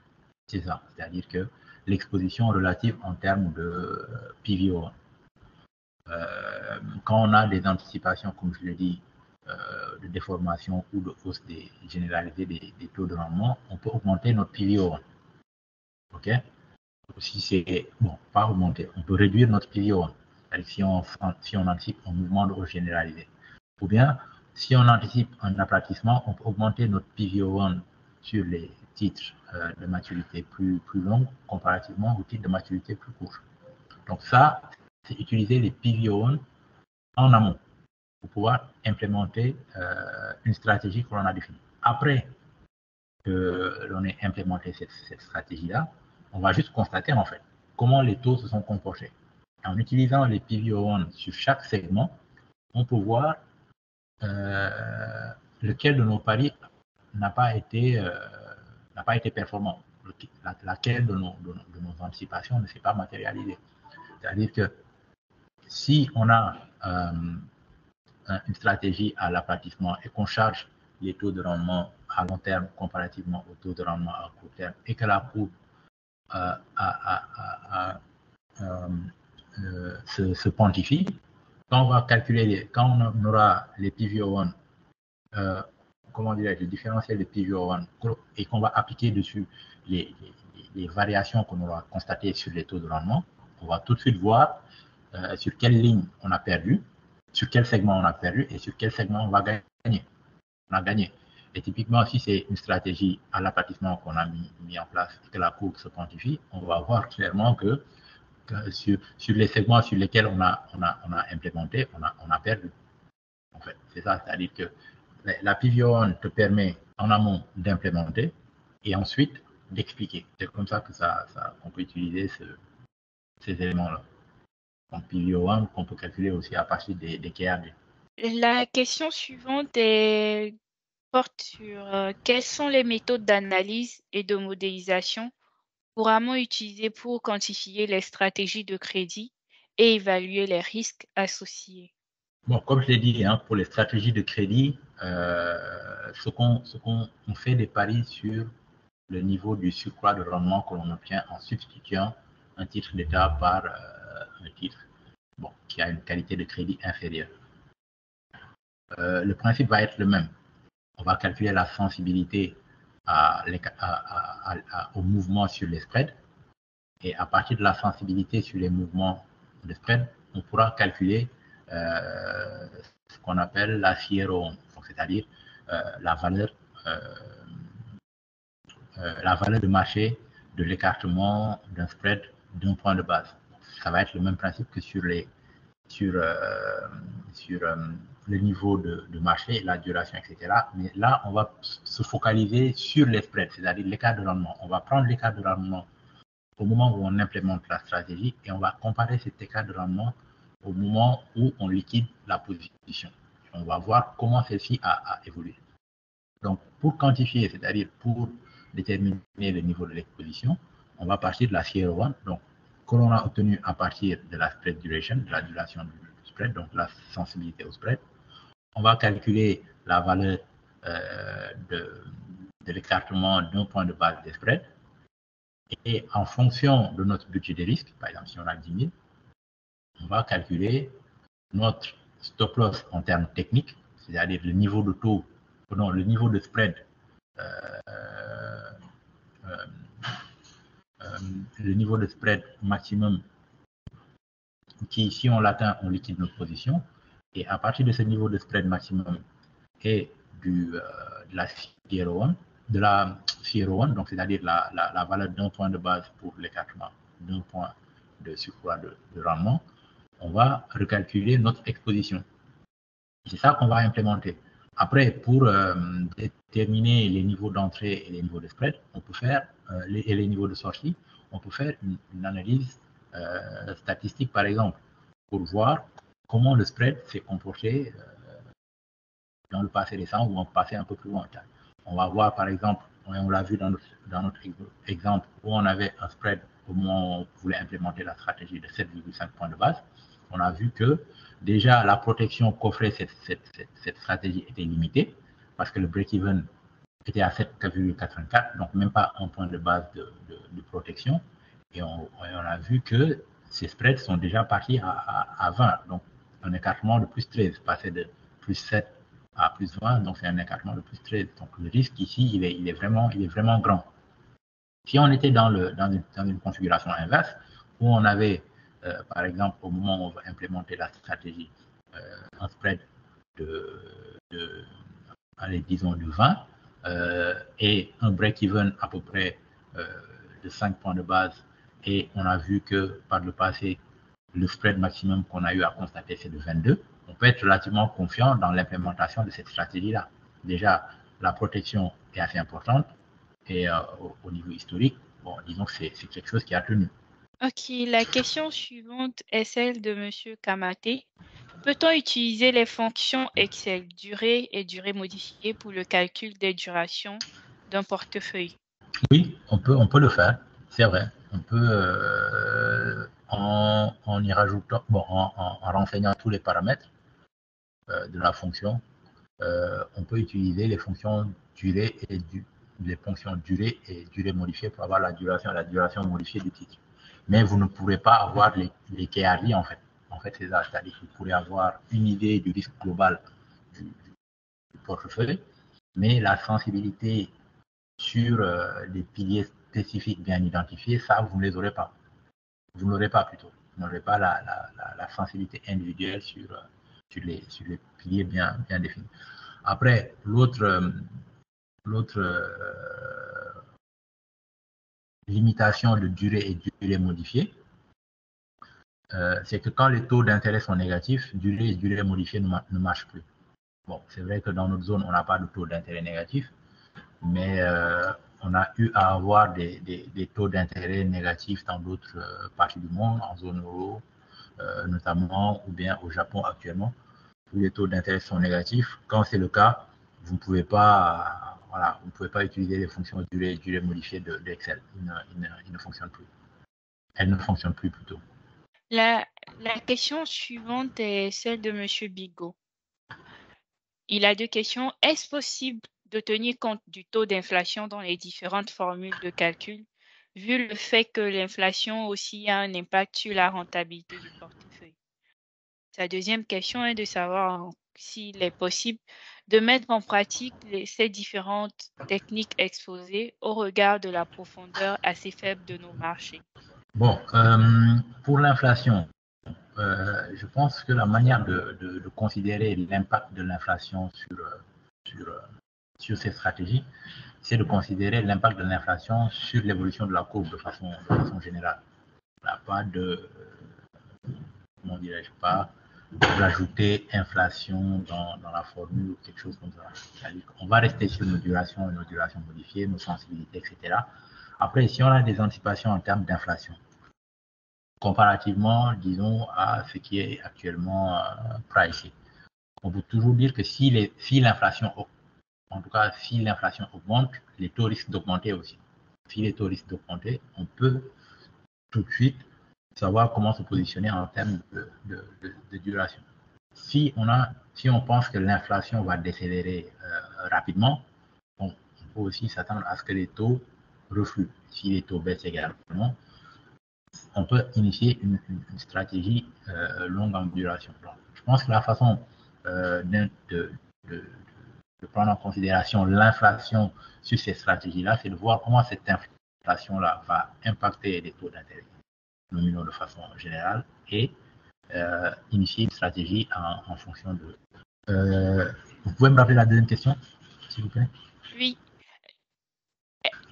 C'est ça, c'est-à-dire que l'exposition relative en termes de PVO. Quand on a des anticipations, comme je l'ai dit, de déformation ou de hausse généralisée des taux de rendement, on peut augmenter notre PVO. OK? Si c'est, bon, pas augmenter, on peut réduire notre PVO. Si on anticipe un mouvement de hausse généralisé. Ou bien, si on anticipe un aplatissement, on peut augmenter notre PVO1 sur les titres de maturité plus longue comparativement aux titres de maturité plus courts. Donc ça, c'est utiliser les PVO1 en amont pour pouvoir implémenter une stratégie que l'on a définie. Après que l'on ait implémenté cette stratégie-là, on va juste constater en fait comment les taux se sont comportés. En utilisant les PVO1 sur chaque segment, on peut voir lequel de nos paris n'a pas été performant, laquelle de nos anticipations ne s'est pas matérialisée. C'est-à-dire que si on a une stratégie à l'aplatissement et qu'on charge les taux de rendement à long terme comparativement aux taux de rendement à court terme et que la courbe se quantifie, quand on va calculer, quand on aura les PVO1, comment dirais-je, le différentiel de PVO1 et qu'on va appliquer dessus les variations qu'on aura constatées sur les taux de rendement, on va tout de suite voir sur quelle ligne on a perdu, sur quel segment on a perdu et sur quel segment on va gagner. On a gagné. Et typiquement, si c'est une stratégie à l'aplatissement qu'on a mis en place et que la courbe se quantifie, on va voir clairement que sur les segments sur lesquels on a implémenté, on a perdu. En fait, c'est ça, c'est-à-dire que la PVO1 te permet en amont d'implémenter et ensuite d'expliquer. C'est comme ça que qu'on peut utiliser ces éléments-là. Donc PVO1 qu'on peut calculer aussi à partir des KAD. La question suivante porte sur quelles sont les méthodes d'analyse et de modélisation couramment utilisées pour quantifier les stratégies de crédit et évaluer les risques associés. Bon, comme je l'ai dit, hein, pour les stratégies de crédit, on fait des paris sur le niveau du surcroît de rendement que l'on obtient en substituant un titre d'État par un titre qui a une qualité de crédit inférieure. Le principe va être le même. On va calculer la sensibilité au mouvement sur les spreads. Et à partir de la sensibilité sur les mouvements de spread, on pourra calculer ce qu'on appelle la CRO, c'est-à-dire la valeur de marché de l'écartement d'un spread d'un point de base. Ça va être le même principe que sur le niveau de marché, la duration, etc. Mais là, on va se focaliser sur les spreads, c'est-à-dire l'écart de rendement. On va prendre l'écart de rendement au moment où on implémente la stratégie et on va comparer cet écart de rendement au moment où on liquide la position. On va voir comment celle-ci a évolué. Donc, pour quantifier, c'est-à-dire pour déterminer le niveau de l'exposition, on va partir de la CR1, donc que l'on a obtenu à partir de la spread duration, de la duration du spread, donc la sensibilité au spread. On va calculer la valeur de l'écartement d'un point de base des spreads. Et en fonction de notre budget de risque, par exemple, si on a 10 000, on va calculer notre stop loss en termes techniques, c'est-à-dire le niveau de taux, non, le niveau de spread, le niveau de spread maximum qui, si on l'atteint, on liquide notre position. Et à partir de ce niveau de spread maximum et de la CR1, donc c'est-à-dire la valeur d'un point de base pour l'écartement d'un point de surcroît de rendement, on va recalculer notre exposition. C'est ça qu'on va implémenter. Après, pour déterminer les niveaux d'entrée et les niveaux de spread, on peut faire, et les niveaux de sortie, on peut faire une analyse statistique, par exemple, pour voir comment le spread s'est comporté dans le passé récent ou en passé un peu plus lointain. On va voir, par exemple, on l'a vu dans notre exemple où on avait un spread au moment où on voulait implémenter la stratégie de 7,5 points de base. On a vu que déjà la protection qu'offrait cette stratégie était limitée parce que le break-even était à 7,84, donc même pas un point de base de protection. Et on a vu que ces spreads sont déjà partis à 20, donc un écartement de plus 13, passé de plus 7 à plus 20, donc c'est un écartement de plus 13. Donc le risque ici, il est vraiment grand. Si on était dans une configuration inverse, où on avait, par exemple, au moment où on va implémenter la stratégie, un spread disons de 20, et un break-even à peu près de 5 points de base, et on a vu que par le passé, le spread maximum qu'on a eu à constater, c'est de 22, on peut être relativement confiant dans l'implémentation de cette stratégie-là. Déjà, la protection est assez importante, Et au niveau historique, bon, disons que c'est quelque chose qui a tenu. Ok, la question suivante est celle de Monsieur Kamaté. Peut-on utiliser les fonctions Excel durée et durée modifiée pour le calcul des durations d'un portefeuille? Oui, on peut le faire, c'est vrai. On peut, en y rajoutant, bon, en renseignant tous les paramètres de la fonction, on peut utiliser les fonctions durée et les fonctions durée et durée modifiée pour avoir la duration modifiée du titre. Mais vous ne pourrez pas avoir les KRI en fait. En fait, c'est ça, c'est-à-dire que vous pourrez avoir une idée du risque global du portefeuille, mais la sensibilité sur des piliers spécifiques bien identifiés, ça, vous ne les aurez pas. Vous n'aurez pas plutôt. Vous n'aurez pas la sensibilité individuelle sur les piliers bien définis. Après, l'autre limitation de durée et durée modifiée, c'est que quand les taux d'intérêt sont négatifs, durée et durée modifiée ne marchent plus. Bon, c'est vrai que dans notre zone, on n'a pas de taux d'intérêt négatif, mais on a eu à avoir des taux d'intérêt négatifs dans d'autres parties du monde, en zone euro notamment, ou bien au Japon actuellement, où les taux d'intérêt sont négatifs. Quand c'est le cas, vous ne pouvez pas, voilà, vous ne pouvez pas utiliser les fonctions durée modifiée d'Excel. Ils ne fonctionnent plus. Elles ne fonctionnent plus plutôt. La question suivante est celle de Monsieur Bigot. Il a deux questions. Est-ce possible de tenir compte du taux d'inflation dans les différentes formules de calcul, vu le fait que l'inflation aussi a un impact sur la rentabilité du portefeuille? Sa deuxième question est de savoir s'il est possible de mettre en pratique ces différentes techniques exposées au regard de la profondeur assez faible de nos marchés. Bon, pour l'inflation, je pense que la manière de considérer l'impact de l'inflation sur ces stratégies, c'est de considérer l'impact de l'inflation sur l'évolution de la courbe de façon générale. Il n'y a pas de, comment dirais-je pas, d'ajouter inflation dans la formule ou quelque chose comme ça. On va rester sur nos durations modifiées, nos sensibilités, etc. Après, si on a des anticipations en termes d'inflation, comparativement, disons, à ce qui est actuellement pricé, on peut toujours dire que si l'inflation, en tout cas, si l'inflation augmente, les taux risquent d'augmenter aussi. Si les taux risquent d'augmenter, on peut tout de suite savoir comment se positionner en termes de duration. Si on pense que l'inflation va décélérer rapidement, on peut aussi s'attendre à ce que les taux refluent. Si les taux baissent également, on peut initier une stratégie longue en duration. Donc, je pense que la façon de prendre en considération l'inflation sur ces stratégies-là, c'est de voir comment cette inflation-là va impacter les taux d'intérêt nominaux de façon générale et initier une stratégie en fonction de... vous pouvez me rappeler la deuxième question, s'il vous plaît? Oui.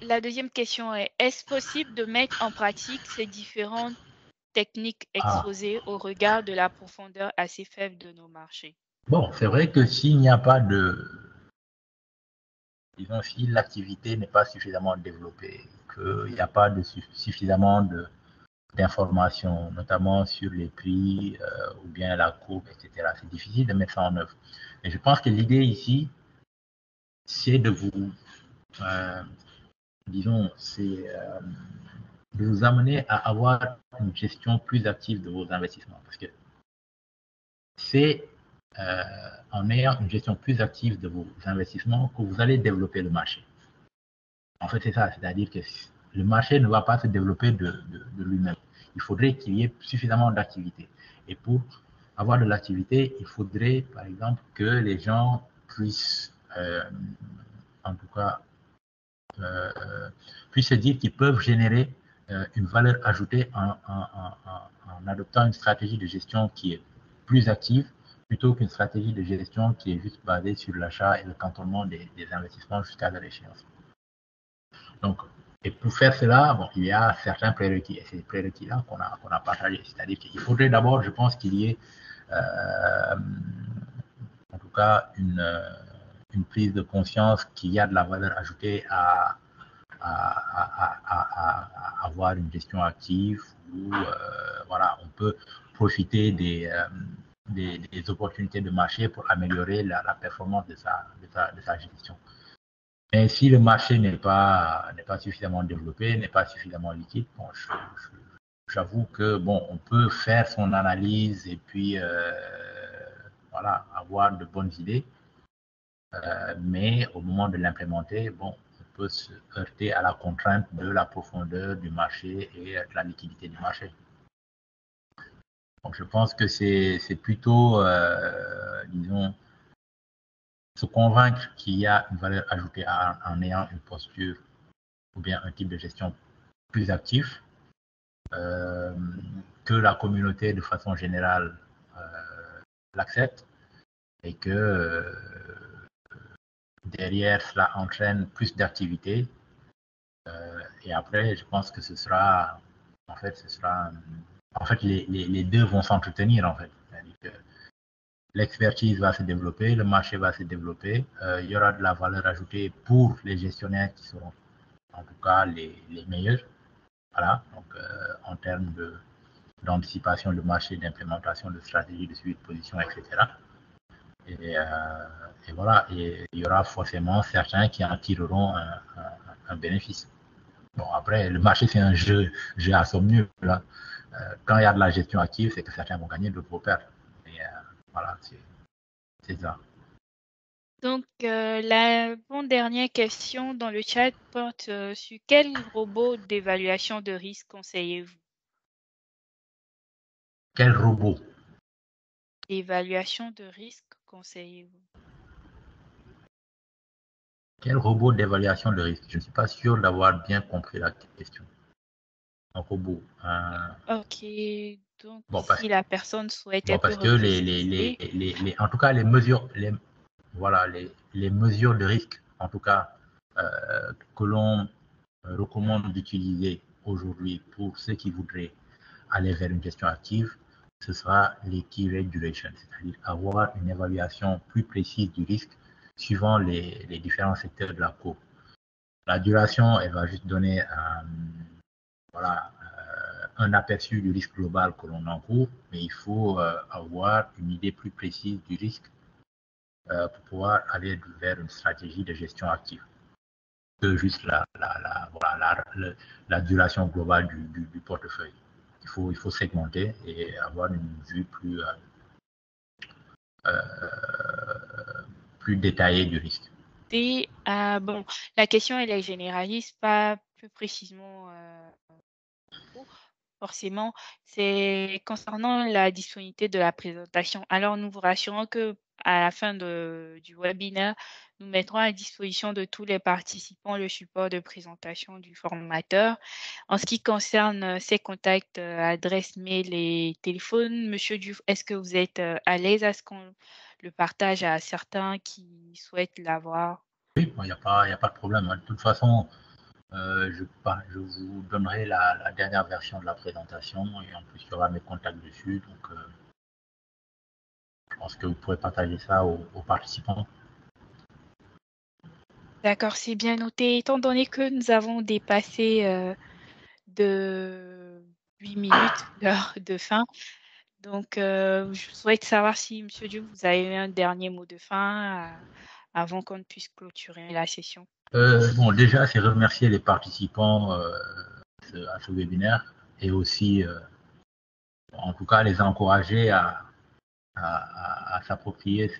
La deuxième question est, est-ce possible de mettre en pratique ces différentes techniques exposées au regard de la profondeur assez faible de nos marchés? Bon, c'est vrai que s'il n'y a pas disons, si l'activité n'est pas suffisamment développée, qu'il n'y a pas suffisamment d'informations, notamment sur les prix ou bien la courbe, etc., c'est difficile de mettre ça en œuvre. Mais je pense que l'idée ici, c'est de vous, disons, c'est de vous amener à avoir une gestion plus active de vos investissements. Parce que c'est en ayant une gestion plus active de vos investissements que vous allez développer le marché. En fait, c'est ça, c'est-à-dire que le marché ne va pas se développer de lui-même. Il faudrait qu'il y ait suffisamment d'activité. Et pour avoir de l'activité, il faudrait, par exemple, que les gens puissent, en tout cas, puissent se dire qu'ils peuvent générer une valeur ajoutée en adoptant une stratégie de gestion qui est plus active plutôt qu'une stratégie de gestion qui est juste basée sur l'achat et le cantonnement des investissements jusqu'à leur échéance. Donc, et pour faire cela, bon, il y a certains prérequis, et ces prérequis-là qu'on a partagés. C'est-à-dire qu'il faudrait d'abord, je pense, qu'il y ait, en tout cas, une prise de conscience qu'il y a de la valeur ajoutée à à avoir une gestion active où voilà, on peut profiter des opportunités de marché pour améliorer la performance de sa gestion. Mais si le marché n'est pas suffisamment développé, n'est pas suffisamment liquide, bon, j'avoue que bon, on peut faire son analyse et puis voilà, avoir de bonnes idées, mais au moment de l'implémenter, bon, on peut se heurter à la contrainte de la profondeur du marché et de la liquidité du marché. Donc, je pense que c'est plutôt, disons, se convaincre qu'il y a une valeur ajoutée en ayant une posture ou bien un type de gestion plus actif, que la communauté de façon générale l'accepte et que derrière cela entraîne plus d'activités. Et après, je pense que ce sera, en fait, les deux vont s'entretenir en fait. L'expertise va se développer, le marché va se développer, il y aura de la valeur ajoutée pour les gestionnaires qui seront en tout cas les meilleurs. Voilà, donc en termes d'anticipation de marché, d'implémentation de stratégies de suivi de position, etc. Et voilà, et il y aura forcément certains qui en tireront un bénéfice. Bon, après, le marché, c'est un jeu à somme nulle. Quand il y a de la gestion active, c'est que certains vont gagner, d'autres vont perdre. Et voilà, c'est ça. Donc, la dernière question dans le chat porte sur quel robot d'évaluation de risque conseillez-vous? Quel robot d'évaluation de risque conseillez-vous? Quel robot d'évaluation de risque? Je ne suis pas sûr d'avoir bien compris la question. Un robot. Ok, donc Bon, si la personne souhaite, elle peut parce que en tout cas, les mesures, voilà, les mesures de risque, en tout cas, que l'on recommande d'utiliser aujourd'hui pour ceux qui voudraient aller vers une gestion active, ce sera les key rate duration, c'est-à-dire avoir une évaluation plus précise du risque suivant les différents secteurs de la cour. La duration, elle va juste donner voilà, un aperçu du risque global que l'on encourt, mais il faut avoir une idée plus précise du risque pour pouvoir aller vers une stratégie de gestion active que juste la duration globale du portefeuille. Il faut segmenter et avoir une vue plus détaillée du risque. Et bon, la question elle est généraliste, pas plus précisément forcément, c'est concernant la disponibilité de la présentation. Alors, nous vous rassurons que à la fin du webinaire, nous mettrons à disposition de tous les participants le support de présentation du formateur. En ce qui concerne ses contacts, adresses mail et téléphone, Monsieur Diouf, est-ce que vous êtes à l'aise à ce qu'on le partage à certains qui souhaitent l'avoir? Oui, il n'y a pas de problème. De toute façon, je vous donnerai la dernière version de la présentation et en plus, il y aura mes contacts dessus. Donc, je pense que vous pourrez partager ça aux participants. D'accord, c'est bien noté. Étant donné que nous avons dépassé de 8 minutes l'heure de fin, donc je souhaite savoir si, Monsieur Dieu, vous avez un dernier mot de fin avant qu'on puisse clôturer la session. Bon, déjà, c'est remercier les participants à ce webinaire et aussi, en tout cas, les encourager à s'approprier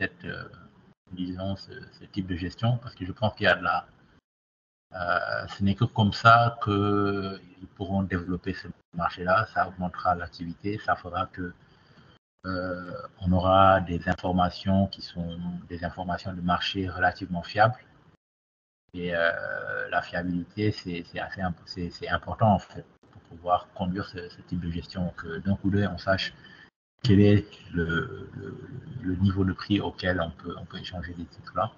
disons, ce type de gestion parce que je pense qu'il y a de la ce n'est que comme ça qu'ils pourront développer ce marché-là, ça augmentera l'activité, ça fera que on aura des informations qui sont des informations de marché relativement fiables. Et la fiabilité, c'est important en fait pour pouvoir conduire ce type de gestion, que d'un coup d'œil, on sache quel est le niveau de prix auquel on peut échanger des titres-là.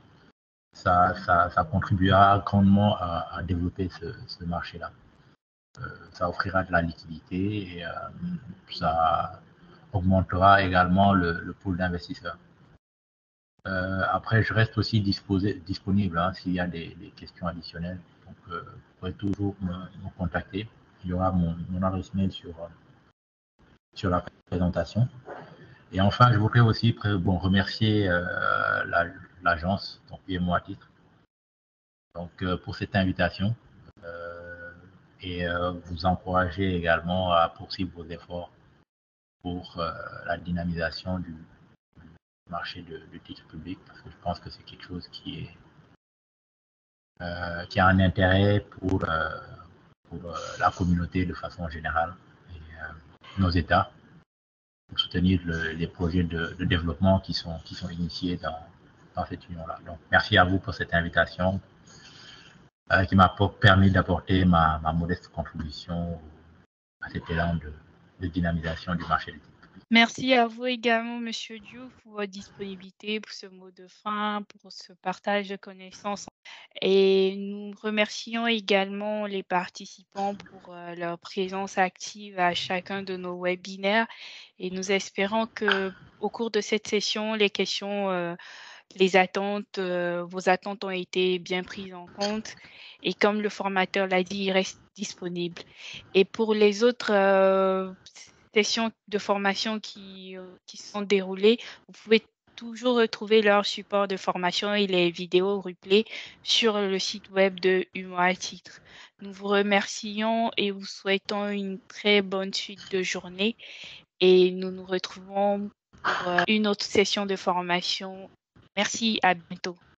Ça contribuera grandement à développer ce marché-là. Ça offrira de la liquidité et ça augmentera également le pool d'investisseurs. Après, je reste aussi disponible s'il y a des questions additionnelles Donc, vous pourrez toujours me contacter. Il y aura mon adresse mail sur la présentation. Et enfin, je voudrais aussi remercier l'agence, donc UMO à titre, donc, pour cette invitation et vous encourager également à poursuivre vos efforts pour la dynamisation du marché du titre public, parce que je pense que c'est quelque chose qui a un intérêt pour la communauté de façon générale et nos États, pour soutenir les projets de développement qui sont initiés dans cette union-là. Donc, merci à vous pour cette invitation qui m'a permis d'apporter ma modeste contribution à cet élan de dynamisation du marché du titre public. Merci à vous également, Monsieur Diouf, pour votre disponibilité, pour ce mot de fin, pour ce partage de connaissances. Et nous remercions également les participants pour leur présence active à chacun de nos webinaires. Et nous espérons que au cours de cette session, les questions, les attentes, vos attentes ont été bien prises en compte. Et comme le formateur l'a dit, il reste disponible. Et pour les autres sessions de formation qui sont déroulées, vous pouvez toujours retrouver leur support de formation et les vidéos replay sur le site web de UMO à titre. Nous vous remercions et vous souhaitons une très bonne suite de journée et nous nous retrouvons pour une autre session de formation. Merci, à bientôt.